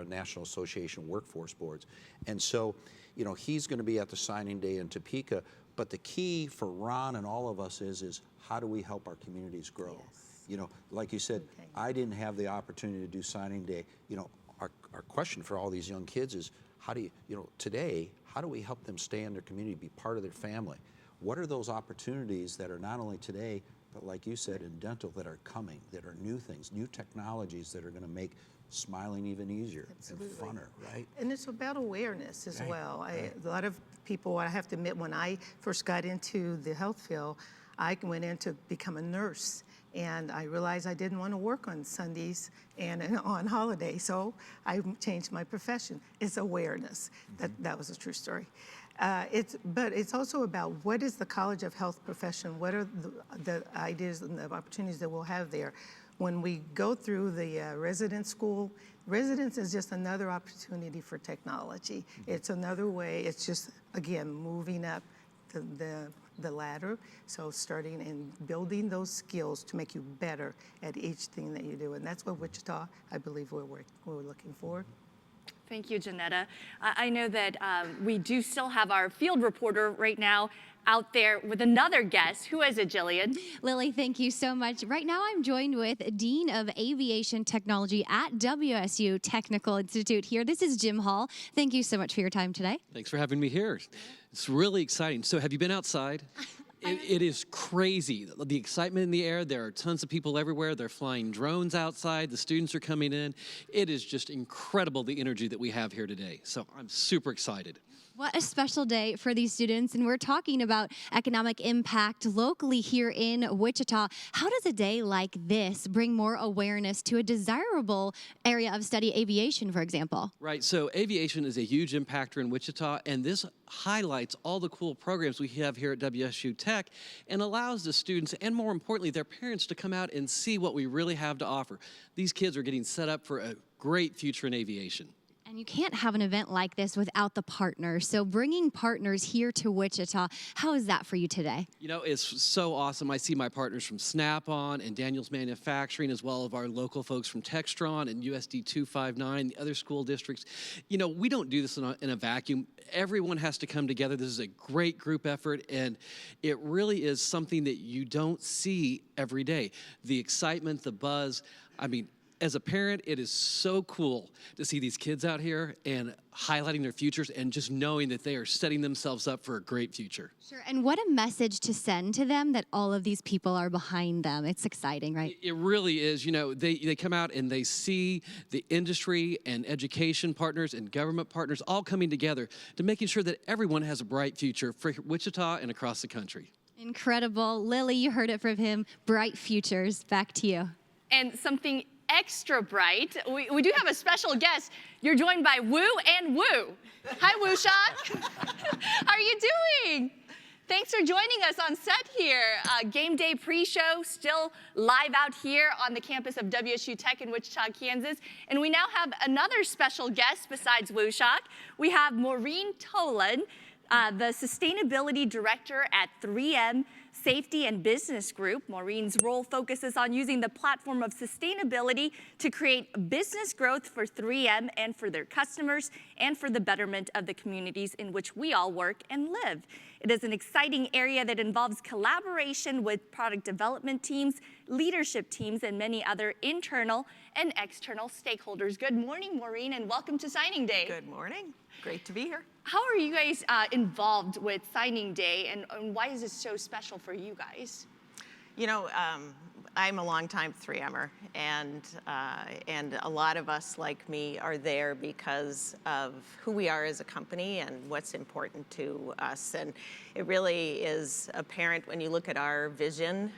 National Association Workforce Boards. And so, you know, he's going to be at the signing day in Topeka. But the key for Ron and all of us is how do we help our communities grow? Yes. You know, like you said, I didn't have the opportunity to do signing day. You know, our question for all these young kids is, how do you know, today, how do we help them stay in their community, be part of their family? What are those opportunities that are not only today, but like you said, in dental, that are coming, that are new things, new technologies that are going to make smiling even easier and funner, right? And it's about awareness as well. A lot of people, I have to admit, when I first got into the health field, I went in to become a nurse. And I realized I didn't want to work on Sundays and on holidays, so I changed my profession. It's awareness. That was a true story. But it's also about what is the College of Health profession? What are the ideas and the opportunities that we'll have there? When we go through the resident school, residence is just another opportunity for technology. It's another way. It's just, again, moving up the ladder. So starting and building those skills to make you better at each thing that you do. And that's what Wichita, I believe, we're looking for. Thank you, Janetta. I know that we do still have our field reporter right now out there with another guest. Who is it, Jillian? Lily, thank you so much. Right now I'm joined with Dean of Aviation Technology at WSU Technical Institute here. This is Jim Hall. Thank you so much for your time today. Thanks for having me here. It's really exciting. So have you been outside? It is crazy. The excitement in the air. There are tons of people everywhere. They're flying drones outside. The students are coming in. It is just incredible, the energy that we have here today. So I'm super excited. What a special day for these students. And we're talking about economic impact locally here in Wichita. How does a day like this bring more awareness to a desirable area of study, aviation, for example? Right. So aviation is a huge impactor in Wichita, and this highlights all the cool programs we have here at WSU Tech and allows the students, and more importantly, their parents, to come out and see what we really have to offer. These kids are getting set up for a great future in aviation. And you can't have an event like this without the partners. So bringing partners here to Wichita, how is that for you today? You know, it's so awesome. I see my partners from Snap-on and Daniels Manufacturing, as well as our local folks from Textron and USD 259, the other school districts. You know, we don't do this in a vacuum. Everyone has to come together. This is a great group effort, and it really is something that you don't see every day. The excitement, the buzz, I mean, as a parent, it is so cool to see these kids out here and highlighting their futures and just knowing that they are setting themselves up for a great future. Sure, and what a message to send to them that all of these people are behind them. It's exciting, right? It really is. You know, they come out and they see the industry and education partners and government partners all coming together to making sure that everyone has a bright future for Wichita and across the country. Incredible. Lily, you heard it from him. Bright futures. Back to you. And something extra bright, we do have a special guest. You're joined by Woo and Woo. Hi, Woo Shot. How are you doing? Thanks for joining us on set here. Game day pre-show still live out here on the campus of WSU Tech in Wichita, Kansas. And we now have another special guest besides Woo Shot. We have Maureen Tolan, the Sustainability Director at 3M Safety and Business Group. Maureen's role focuses on using the platform of sustainability to create business growth for 3M and for their customers and for the betterment of the communities in which we all work and live. It is an exciting area that involves collaboration with product development teams, leadership teams, and many other internal and external stakeholders. Good morning, Maureen, and welcome to Signing Day. Good morning. Great to be here. How are you guys involved with Signing Day, and why is this so special for you guys? You know, I'm a longtime 3M'er, and a lot of us like me are there because of who we are as a company and what's important to us. And it really is apparent when you look at our vision.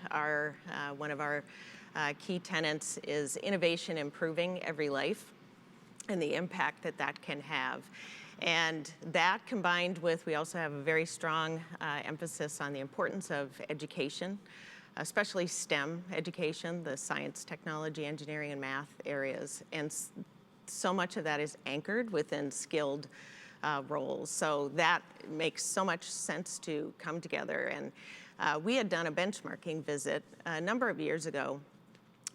One of our key tenets is innovation improving every life, and the impact that that can have. And that combined with, we also have a very strong emphasis on the importance of education, especially STEM education, the science, technology, engineering, and math areas. And so much of that is anchored within skilled roles. So that makes so much sense to come together. And we had done a benchmarking visit a number of years ago.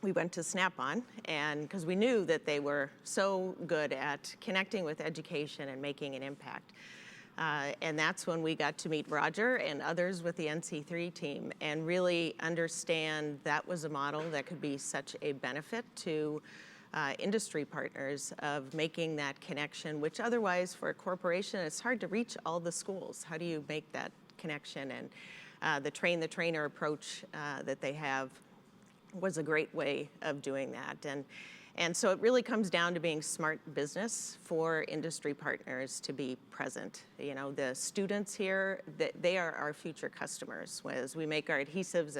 We went to Snap-on, and because we knew that they were so good at connecting with education and making an impact. And that's when we got to meet Roger and others with the NC3 team and really understand that was a model that could be such a benefit to industry partners of making that connection, which otherwise for a corporation, it's hard to reach all the schools. How do you make that connection? And the train-the-trainer approach that they have was a great way of doing that. And so it really comes down to being smart business for industry partners to be present. You know, the students here, they are our future customers. As we make our adhesives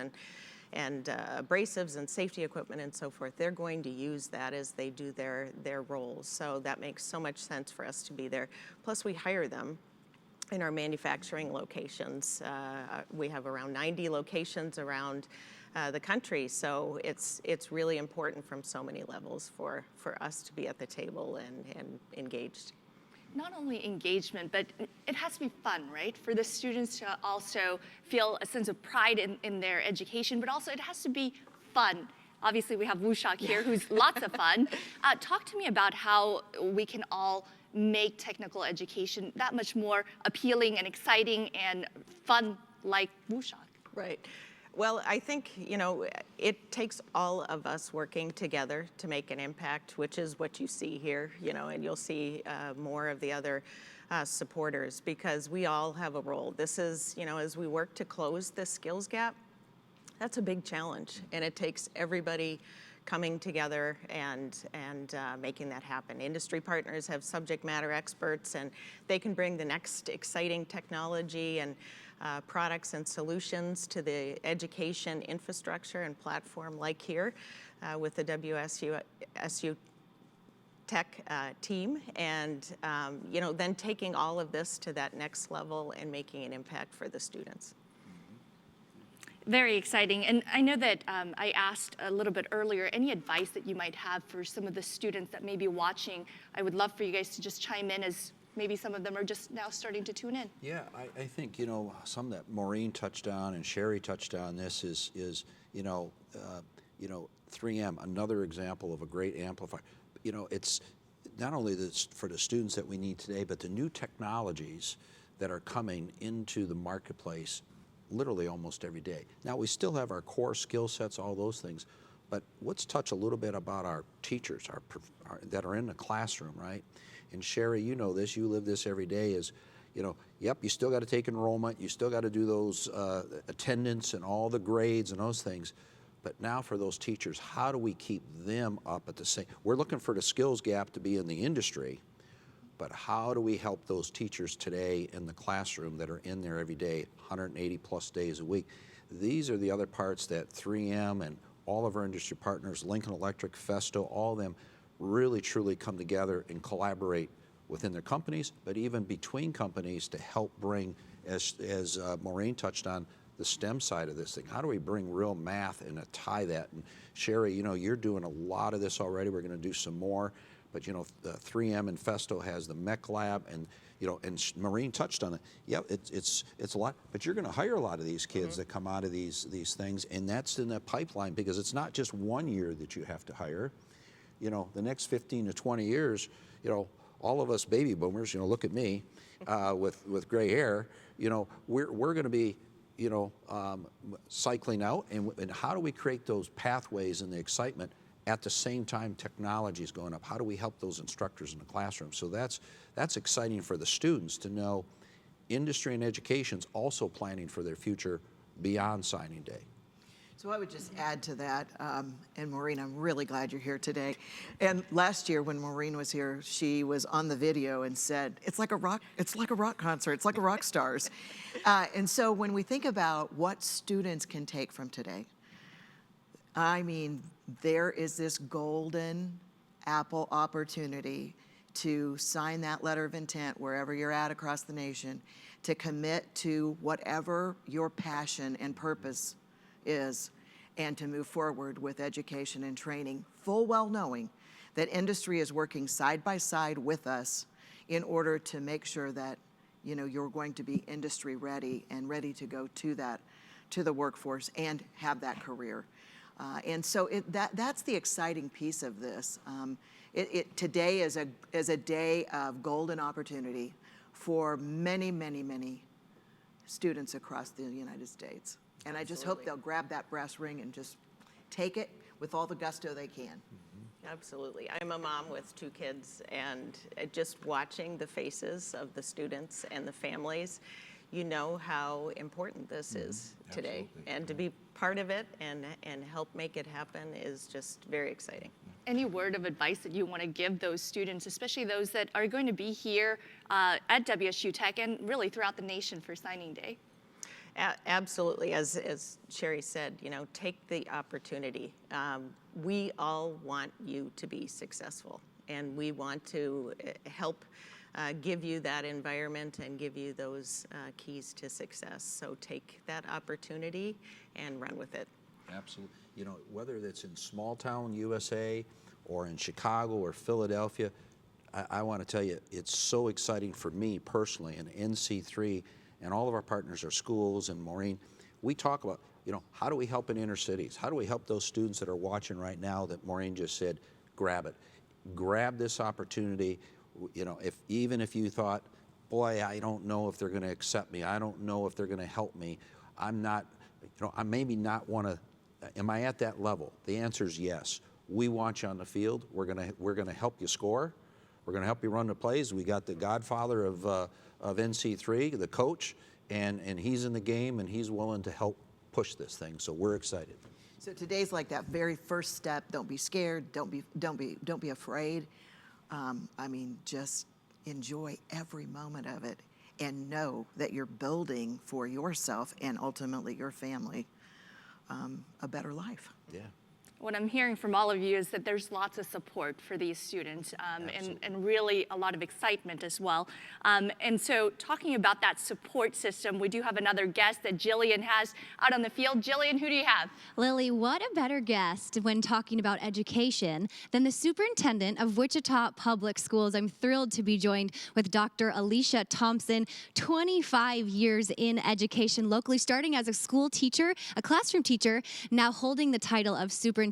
and abrasives and safety equipment and so forth, they're going to use that as they do their roles. So that makes so much sense for us to be there. Plus we hire them in our manufacturing locations. We have around 90 locations around the country, so it's really important from so many levels for us to be at the table and engaged. Not only engagement, but it has to be fun, right? For the students to also feel a sense of pride in their education, but also it has to be fun. Obviously, we have Wushak here, who's lots of fun. Talk to me about how we can all make technical education that much more appealing and exciting and fun like Wushak. Right. Well, I think, you know, it takes all of us working together to make an impact, which is what you see here, you know, and you'll see more of the other supporters because we all have a role. This is, you know, as we work to close this skills gap, that's a big challenge, and it takes everybody coming together and making that happen. Industry partners have subject matter experts, and they can bring the next exciting technology and products and solutions to the education infrastructure and platform like here with the WSU Tech team, and you know, then taking all of this to that next level and making an impact for the students. Very exciting. And I know that I asked a little bit earlier, any advice that you might have for some of the students that may be watching? I would love for you guys to just chime in as maybe some of them are just now starting to tune in. Yeah, I think, you know, some that Maureen touched on and Sherry touched on this is you know, 3M, another example of a great amplifier. You know, it's not only this for the students that we need today, but the new technologies that are coming into the marketplace literally almost every day. Now, we still have our core skill sets, all those things, but let's touch a little bit about our teachers that are in the classroom, right? And Sherry, you know this, you live this every day, is, you know, yep, you still got to take enrollment, you still got to do those attendance and all the grades and those things. But now for those teachers, how do we keep them up at the same? We're looking for the skills gap to be in the industry, but how do we help those teachers today in the classroom that are in there every day, 180 plus days a week? These are the other parts that 3M and all of our industry partners, Lincoln Electric, Festo, all of them really truly come together and collaborate within their companies, but even between companies to help bring, as Maureen touched on, the STEM side of this thing. How do we bring real math and tie that? And Sherry, you know, you're doing a lot of this already. We're going to do some more. But, you know, the 3M and Festo has the MEC lab, and, you know, and Maureen touched on it. Yeah, it's a lot, but you're going to hire a lot of these kids that come out of these things, and that's in the pipeline because it's not just 1 year that you have to hire. You know, the next 15 to 20 years, you know, all of us baby boomers, you know, look at me with gray hair, you know, we're going to be, you know, cycling out, and how do we create those pathways and the excitement at the same time technology is going up? How do we help those instructors in the classroom? So that's exciting for the students to know industry and education's also planning for their future beyond signing day. So I would just add to that, and Maureen, I'm really glad you're here today. And last year when Maureen was here, she was on the video and said, it's like a rock concert, it's like a rock stars. And so when we think about what students can take from today, I mean, there is this golden apple opportunity to sign that letter of intent wherever you're at across the nation, to commit to whatever your passion and purpose is, and to move forward with education and training, full well knowing that industry is working side by side with us in order to make sure that you're going to be industry ready and ready to go to the workforce and have that career. And so that's the exciting piece of this. Today is a day of golden opportunity for many, many, many students across the United States. And I just hope they'll grab that brass ring and just take it with all the gusto they can. Absolutely. I'm a mom with 2 kids, and just watching the faces of the students and the families, you know how important this is today. Absolutely. And to be part of it and help make it happen is just very exciting. Any word of advice that you want to give those students, especially those that are going to be here at WSU Tech and really throughout the nation for signing day? Absolutely. As Sherry said, take the opportunity. We all want you to be successful, and we want to help give you that environment and give you those keys to success. So take that opportunity and run with it. Absolutely. Whether that's in small town USA or in Chicago or Philadelphia, I want to tell you, it's so exciting for me personally, and NC3 and all of our partners, our schools, and Maureen, we talk about, how do we help in inner cities? How do we help those students that are watching right now that Maureen just said, grab it. Grab this opportunity. Even if you thought, boy, I don't know if they're going to accept me. I don't know if they're going to help me. I'm not, I maybe not want to, am I at that level? The answer is yes. We want you on the field. We're going to help you score. We're going to help you run the plays. We got the godfather of NC3, the coach, and he's in the game, and he's willing to help push this thing. So we're excited. So today's like that very first step. Don't be scared. Don't be afraid. Just enjoy every moment of it, and know that you're building for yourself and ultimately your family a better life. Yeah. What I'm hearing from all of you is that there's lots of support for these students and really a lot of excitement as well. And so talking about that support system, we do have another guest that Jillian has out on the field. Jillian, who do you have? Lily, what a better guest when talking about education than the superintendent of Wichita Public Schools. I'm thrilled to be joined with Dr. Alicia Thompson, 25 years in education locally, starting as a school teacher, a classroom teacher, now holding the title of superintendent.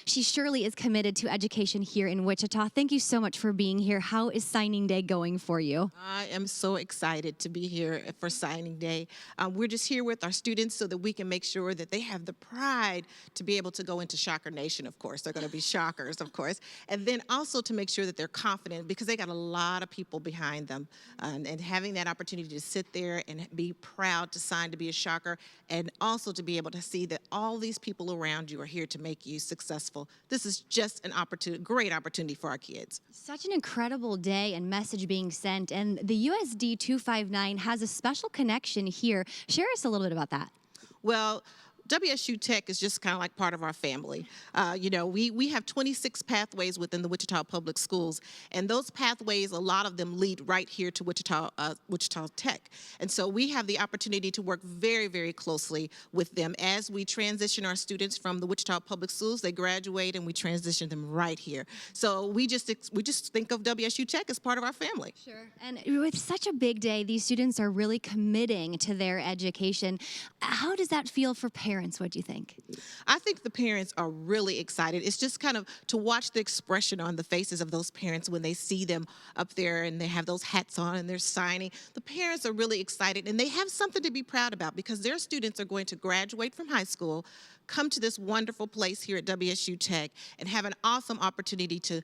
She surely is committed to education here in Wichita. Thank you so much for being here. How is signing day going for you? I am so excited to be here for signing day. We're just here with our students so that we can make sure that they have the pride to be able to go into Shocker Nation, of course. They're going to be Shockers, of course. And then also to make sure that they're confident because they got a lot of people behind them. And having that opportunity to sit there and be proud to sign to be a Shocker, and also to be able to see that all these people around you are here to make you successful. This is just an opportunity, great opportunity for our kids. Such an incredible day and message being sent, and the USD 259 has a special connection here. Share us a little bit about that. Well, WSU Tech is just kind of like part of our family. We have 26 pathways within the Wichita Public Schools, and those pathways, a lot of them lead right here to Wichita Tech. And so we have the opportunity to work very, very closely with them as we transition our students from the Wichita Public Schools. They graduate, and we transition them right here. So we just think of WSU Tech as part of our family. Sure. And with such a big day, these students are really committing to their education. How does that feel for parents? What do you think? I think the parents are really excited. It's just kind of to watch the expression on the faces of those parents when they see them up there and they have those hats on and they're signing. The parents are really excited, and they have something to be proud about because their students are going to graduate from high school, come to this wonderful place here at WSU Tech, and have an awesome opportunity to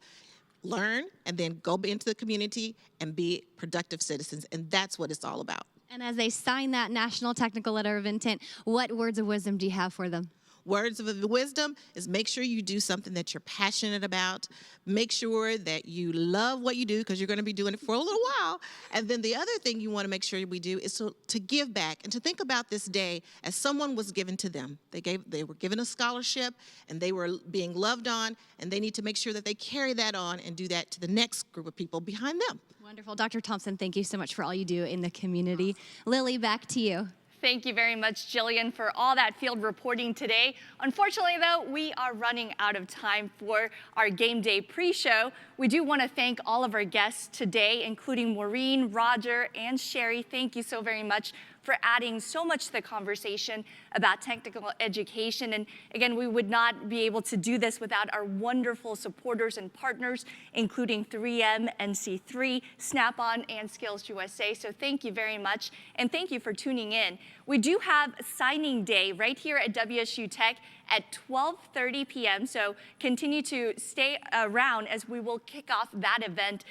learn and then go into the community and be productive citizens. And that's what it's all about. And as they sign that National Technical Letter of Intent, what words of wisdom do you have for them? words of wisdom is make sure you do something that you're passionate about. Make sure that you love what you do because you're going to be doing it for a little while. And then the other thing you want to make sure we do is to give back and to think about this day as someone was given to them. They were given a scholarship and they were being loved on, and they need to make sure that they carry that on and do that to the next group of people behind them. Wonderful. Dr. Thompson, thank you so much for all you do in the community. Lily, back to you. Thank you very much, Jillian, for all that field reporting today. Unfortunately, though, we are running out of time for our game day pre-show. We do want to thank all of our guests today, including Maureen, Roger, and Sherry. Thank you so very much for adding so much to the conversation about technical education. And again, we would not be able to do this without our wonderful supporters and partners, including 3M, NC3, Snap-on, and Skills USA. So thank you very much, and thank you for tuning in. We do have signing day right here at WSU Tech at 12:30 p.m. So continue to stay around as we will kick off that event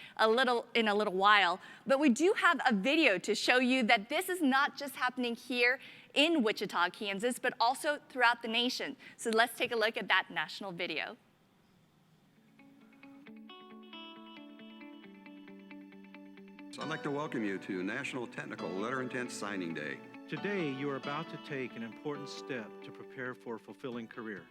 in a little while. But we do have a video to show you that this is not just happening here in Wichita, Kansas, but also throughout the nation. So let's take a look at that national video. So I'd like to welcome you to National Technical Letter Intent Signing Day. Today, you are about to take an important step to prepare for a fulfilling career.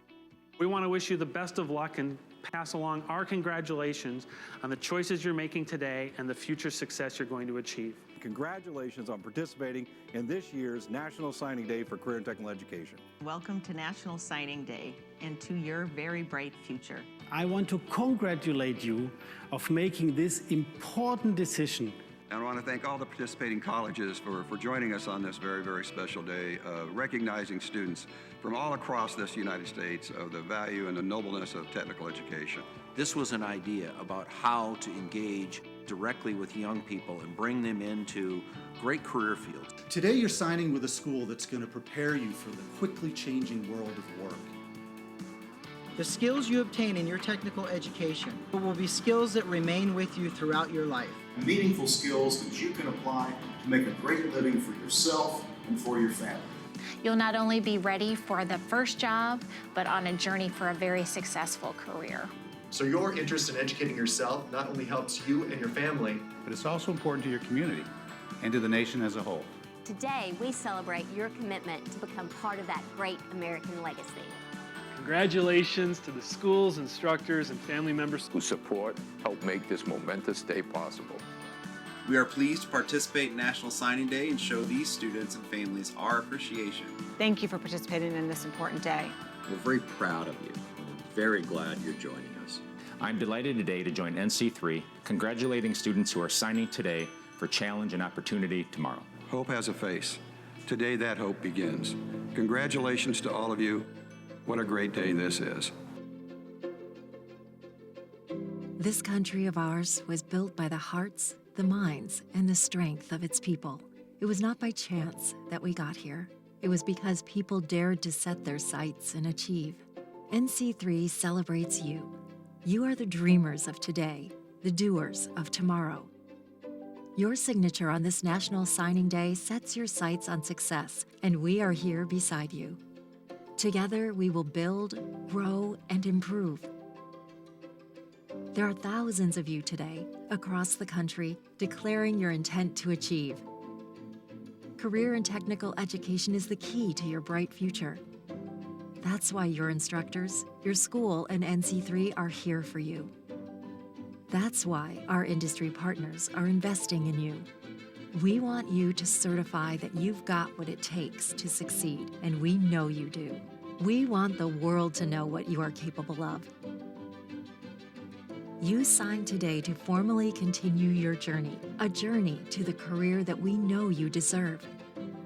We want to wish you the best of luck and pass along our congratulations on the choices you're making today and the future success you're going to achieve. Congratulations on participating in this year's National Signing Day for Career and Technical Education. Welcome to National Signing Day and to your very bright future. I want to congratulate you of making this important decision. And I want to thank all the participating colleges for joining us on this very, very special day, recognizing students from all across this United States of the value and the nobleness of technical education. This was an idea about how to engage directly with young people and bring them into great career fields. Today you're signing with a school that's going to prepare you for the quickly changing world of work. The skills you obtain in your technical education will be skills that remain with you throughout your life. Meaningful skills that you can apply to make a great living for yourself and for your family. You'll not only be ready for the first job, but on a journey for a very successful career. So your interest in educating yourself not only helps you and your family, but it's also important to your community and to the nation as a whole. Today, we celebrate your commitment to become part of that great American legacy. Congratulations to the schools, instructors, and family members whose support helped make this momentous day possible. We are pleased to participate in National Signing Day and show these students and families our appreciation. Thank you for participating in this important day. We're very proud of you. We're very glad you're joining us. I'm delighted today to join NC3, congratulating students who are signing today for challenge and opportunity tomorrow. Hope has a face. Today that hope begins. Congratulations to all of you. What a great day this is. This country of ours was built by the hearts, the minds, and the strength of its people. It was not by chance that we got here. It was because people dared to set their sights and achieve. NC3 celebrates you. You are the dreamers of today, the doers of tomorrow. Your signature on this National Signing Day sets your sights on success, and we are here beside you. Together, we will build, grow, and improve. There are thousands of you today across the country declaring your intent to achieve. Career and technical education is the key to your bright future. That's why your instructors, your school, and NC3 are here for you. That's why our industry partners are investing in you. We want you to certify that you've got what it takes to succeed, and we know you do. We want the world to know what you are capable of. You sign today to formally continue your journey, a journey to the career that we know you deserve.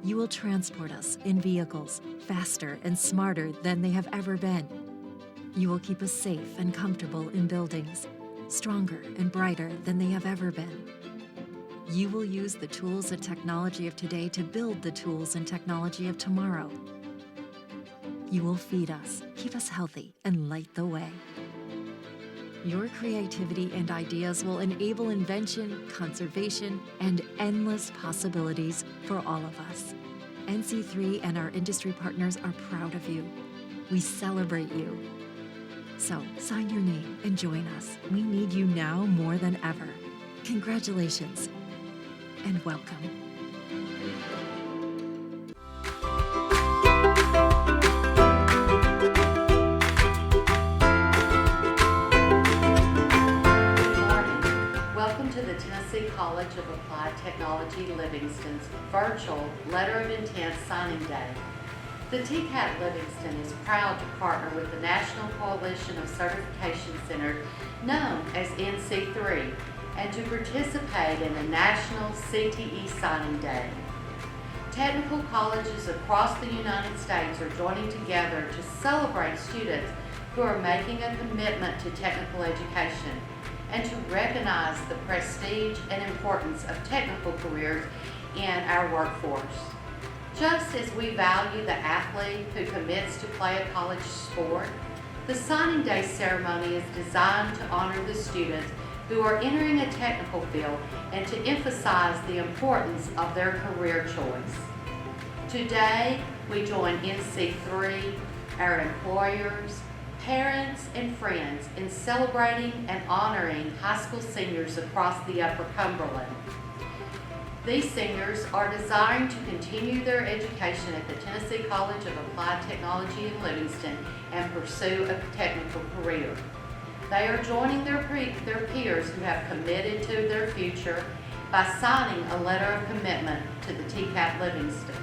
You will transport us in vehicles faster and smarter than they have ever been. You will keep us safe and comfortable in buildings, stronger and brighter than they have ever been. You will use the tools and technology of today to build the tools and technology of tomorrow. You will feed us, keep us healthy, and light the way. Your creativity and ideas will enable invention, conservation, and endless possibilities for all of us. NC3 and our industry partners are proud of you. We celebrate you. So sign your name and join us. We need you now more than ever. Congratulations and welcome. Welcome to the Tennessee College of Applied Technology Livingston's virtual Letter of Intent Signing Day. The TCAT Livingston is proud to partner with the National Coalition of Certification Centers, known as NC3, and to participate in the National CTE Signing Day. Technical colleges across the United States are joining together to celebrate students who are making a commitment to technical education and to recognize the prestige and importance of technical careers in our workforce. Just as we value the athlete who commits to play a college sport, the signing day ceremony is designed to honor the students who are entering a technical field and to emphasize the importance of their career choice. Today, we join NC3, our employers, parents, and friends in celebrating and honoring high school seniors across the Upper Cumberland. These seniors are desiring to continue their education at the Tennessee College of Applied Technology in Livingston and pursue a technical career. They are joining their peers who have committed to their future by signing a letter of commitment to the TCAT Livingston.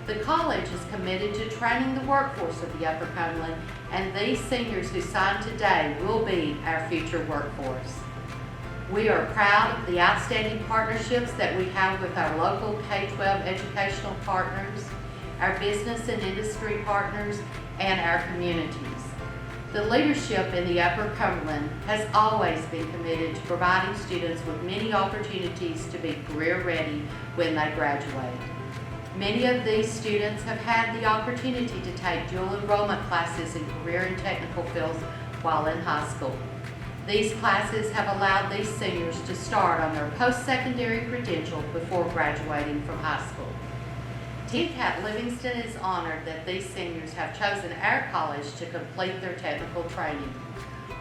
The college is committed to training the workforce of the Upper Cumberland, and these seniors who sign today will be our future workforce. We are proud of the outstanding partnerships that we have with our local K-12 educational partners, our business and industry partners, and our communities. The leadership in the Upper Cumberland has always been committed to providing students with many opportunities to be career ready when they graduate. Many of these students have had the opportunity to take dual enrollment classes in career and technical fields while in high school. These classes have allowed these seniors to start on their post-secondary credential before graduating from high school. TCAT Livingston is honored that these seniors have chosen our college to complete their technical training.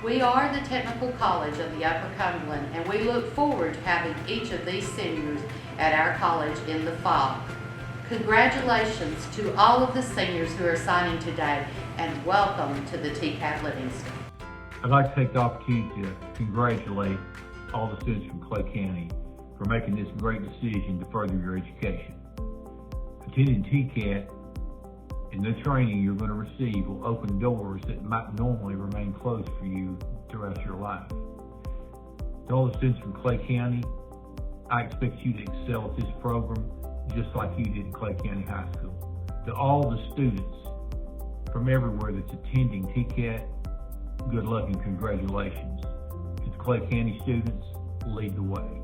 We are the Technical College of the Upper Cumberland, and we look forward to having each of these seniors at our college in the fall. Congratulations to all of the seniors who are signing today, and welcome to the TCAT Livingston. I'd like to take the opportunity to congratulate all the students from Clay County for making this great decision to further your education. Attending TCAT and the training you're going to receive will open doors that might normally remain closed for you throughout your life. To all the students from Clay County, I expect you to excel at this program just like you did in Clay County High School. To all the students from everywhere that's attending TCAT, good luck and congratulations. To the Clay County students, lead the way.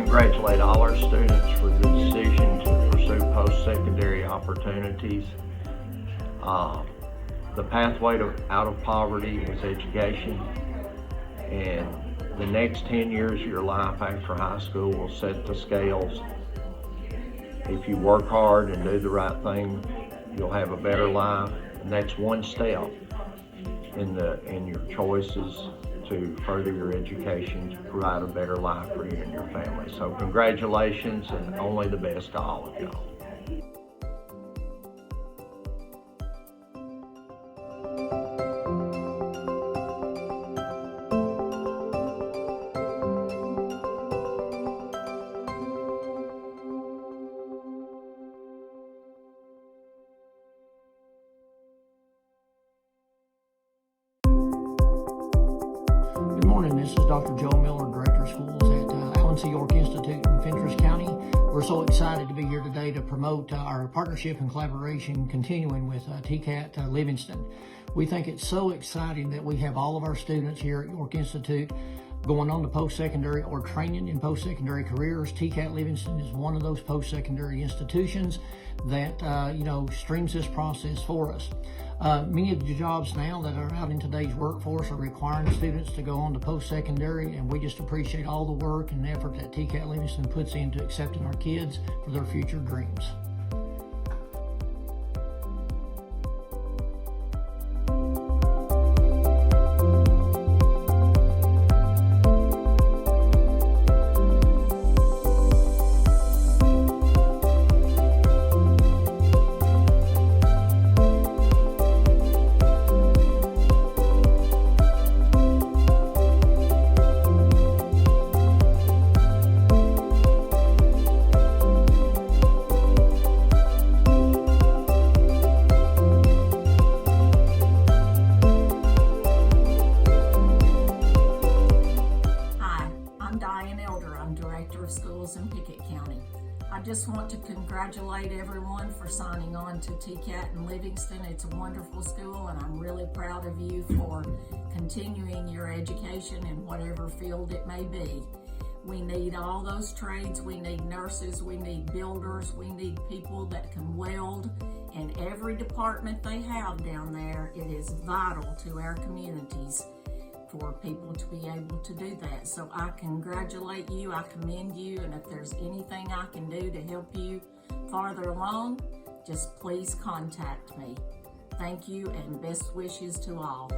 Congratulate all our students for the decision to pursue post-secondary opportunities. The pathway out of poverty is education, and the next 10 years of your life after high school will set the scales. If you work hard and do the right thing, you'll have a better life, and that's one step in your choices to further your education to provide a better life for you and your family. So congratulations, and only the best to all of y'all. This is Dr. Joe Miller, Director of Schools at Allen C. York Institute in Fentress County. We're so excited to be here today to promote our partnership and collaboration continuing with TCAT Livingston. We think it's so exciting that we have all of our students here at York Institute going on to post-secondary or training in post-secondary careers. TCAT Livingston is one of those post-secondary institutions that streams this process for us. Many of the jobs now that are out in today's workforce are requiring students to go on to post-secondary, and we just appreciate all the work and effort that TCAT Livingston puts into accepting our kids for their future dreams. I just want to congratulate everyone for signing on to TCAT in Livingston. It's a wonderful school, and I'm really proud of you for continuing your education in whatever field it may be. We need all those trades. We need nurses, we need builders, we need people that can weld. In every department they have down there, it is vital to our communities for people to be able to do that. So I congratulate you, I commend you, and if there's anything I can do to help you farther along, just please contact me. Thank you and best wishes to all.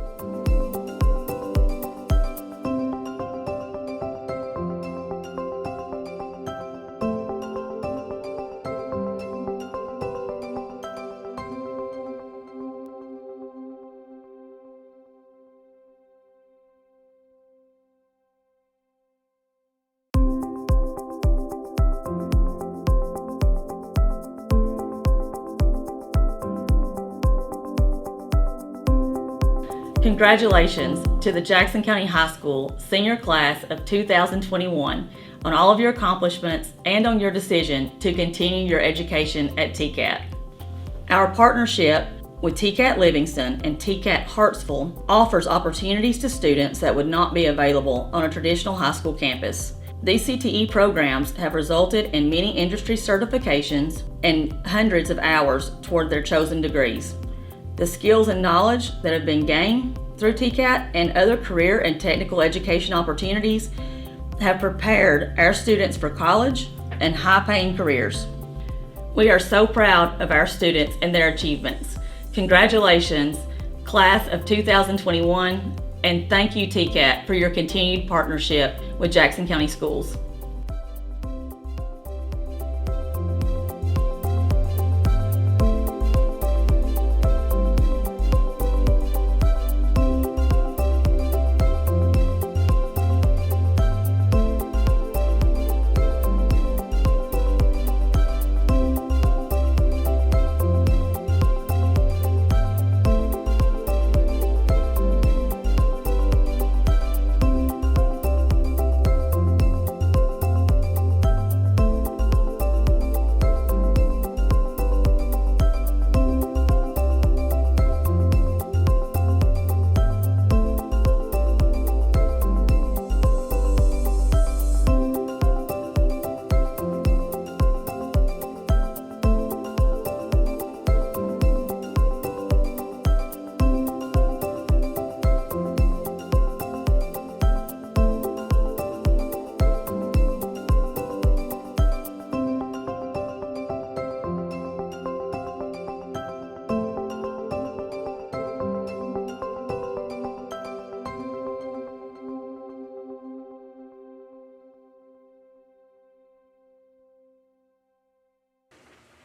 Congratulations to the Jackson County High School senior class of 2021 on all of your accomplishments and on your decision to continue your education at TCAT. Our partnership with TCAT Livingston and TCAT Hartsville offers opportunities to students that would not be available on a traditional high school campus. These CTE programs have resulted in many industry certifications and hundreds of hours toward their chosen degrees. The skills and knowledge that have been gained through TCAT and other career and technical education opportunities have prepared our students for college and high-paying careers. We are so proud of our students and their achievements. Congratulations, class of 2021, and thank you, TCAT, for your continued partnership with Jackson County Schools.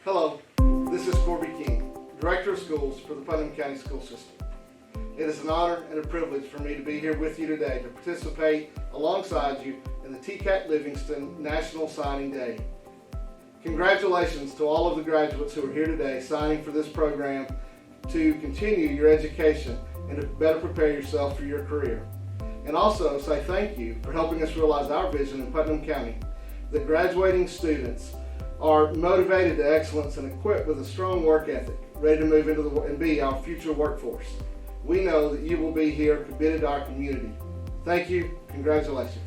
Hello, this is Corby King, Director of Schools for the Putnam County School System. It is an honor and a privilege for me to be here with you today to participate alongside you in the TCAT Livingston National Signing Day. Congratulations to all of the graduates who are here today signing for this program to continue your education and to better prepare yourself for your career. and also say thank you for helping us realize our vision in Putnam County. The graduating students are motivated to excellence and equipped with a strong work ethic, ready to move into and be our future workforce. We know that you will be here committed to our community. Thank you. Congratulations.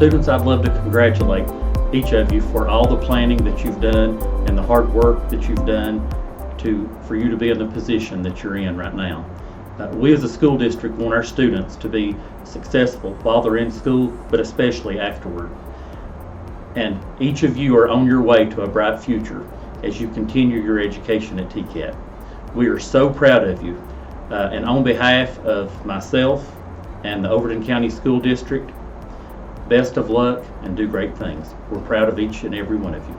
Students, I'd love to congratulate each of you for all the planning that you've done and the hard work that you've done for you to be in the position that you're in right now. We as a school district want our students to be successful while they're in school, but especially afterward. And each of you are on your way to a bright future as you continue your education at TCAT. We are so proud of you. And on behalf of myself and the Overton County School District, best of luck and do great things. We're proud of each and every one of you.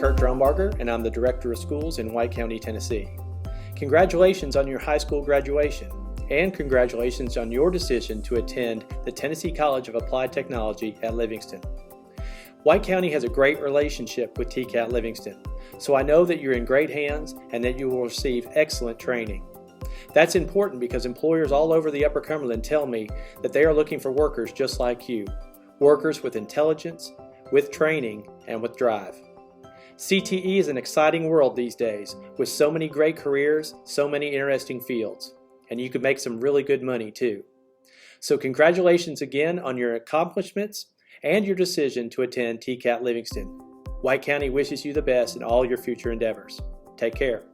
Kurt Drumbarger, and I'm the Director of Schools in White County, Tennessee. Congratulations on your high school graduation, and congratulations on your decision to attend the Tennessee College of Applied Technology at Livingston. White County has a great relationship with TCAT Livingston, so I know that you're in great hands and that you will receive excellent training. That's important because employers all over the Upper Cumberland tell me that they are looking for workers just like you, workers with intelligence, with training, and with drive. CTE is an exciting world these days, with so many great careers, so many interesting fields, and you can make some really good money too. So congratulations again on your accomplishments and your decision to attend TCAT Livingston. White County wishes you the best in all your future endeavors. Take care.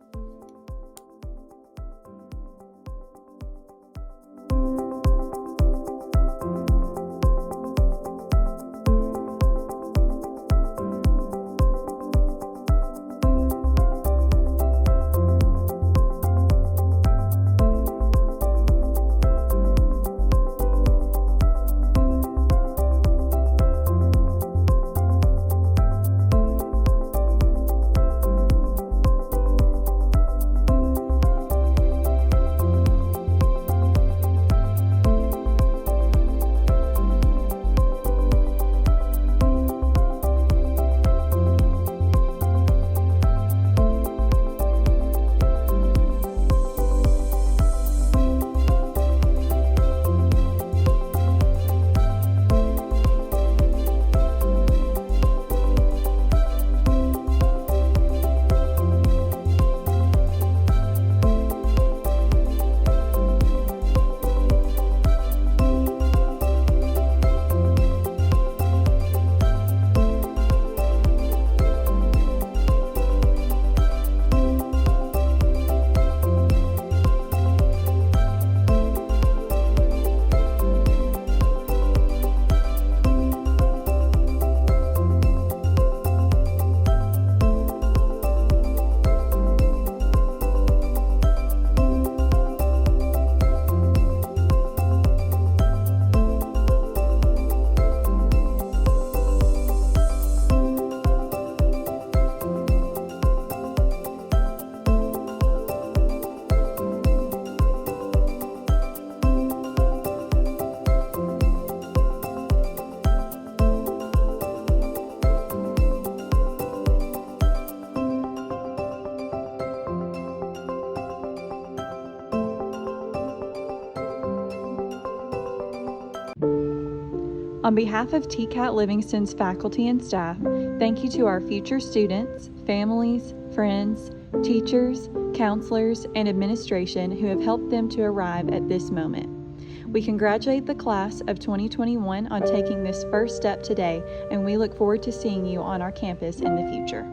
On behalf of TCAT Livingston's faculty and staff, thank you to our future students, families, friends, teachers, counselors, and administration who have helped them to arrive at this moment. We congratulate the class of 2021 on taking this first step today, and we look forward to seeing you on our campus in the future.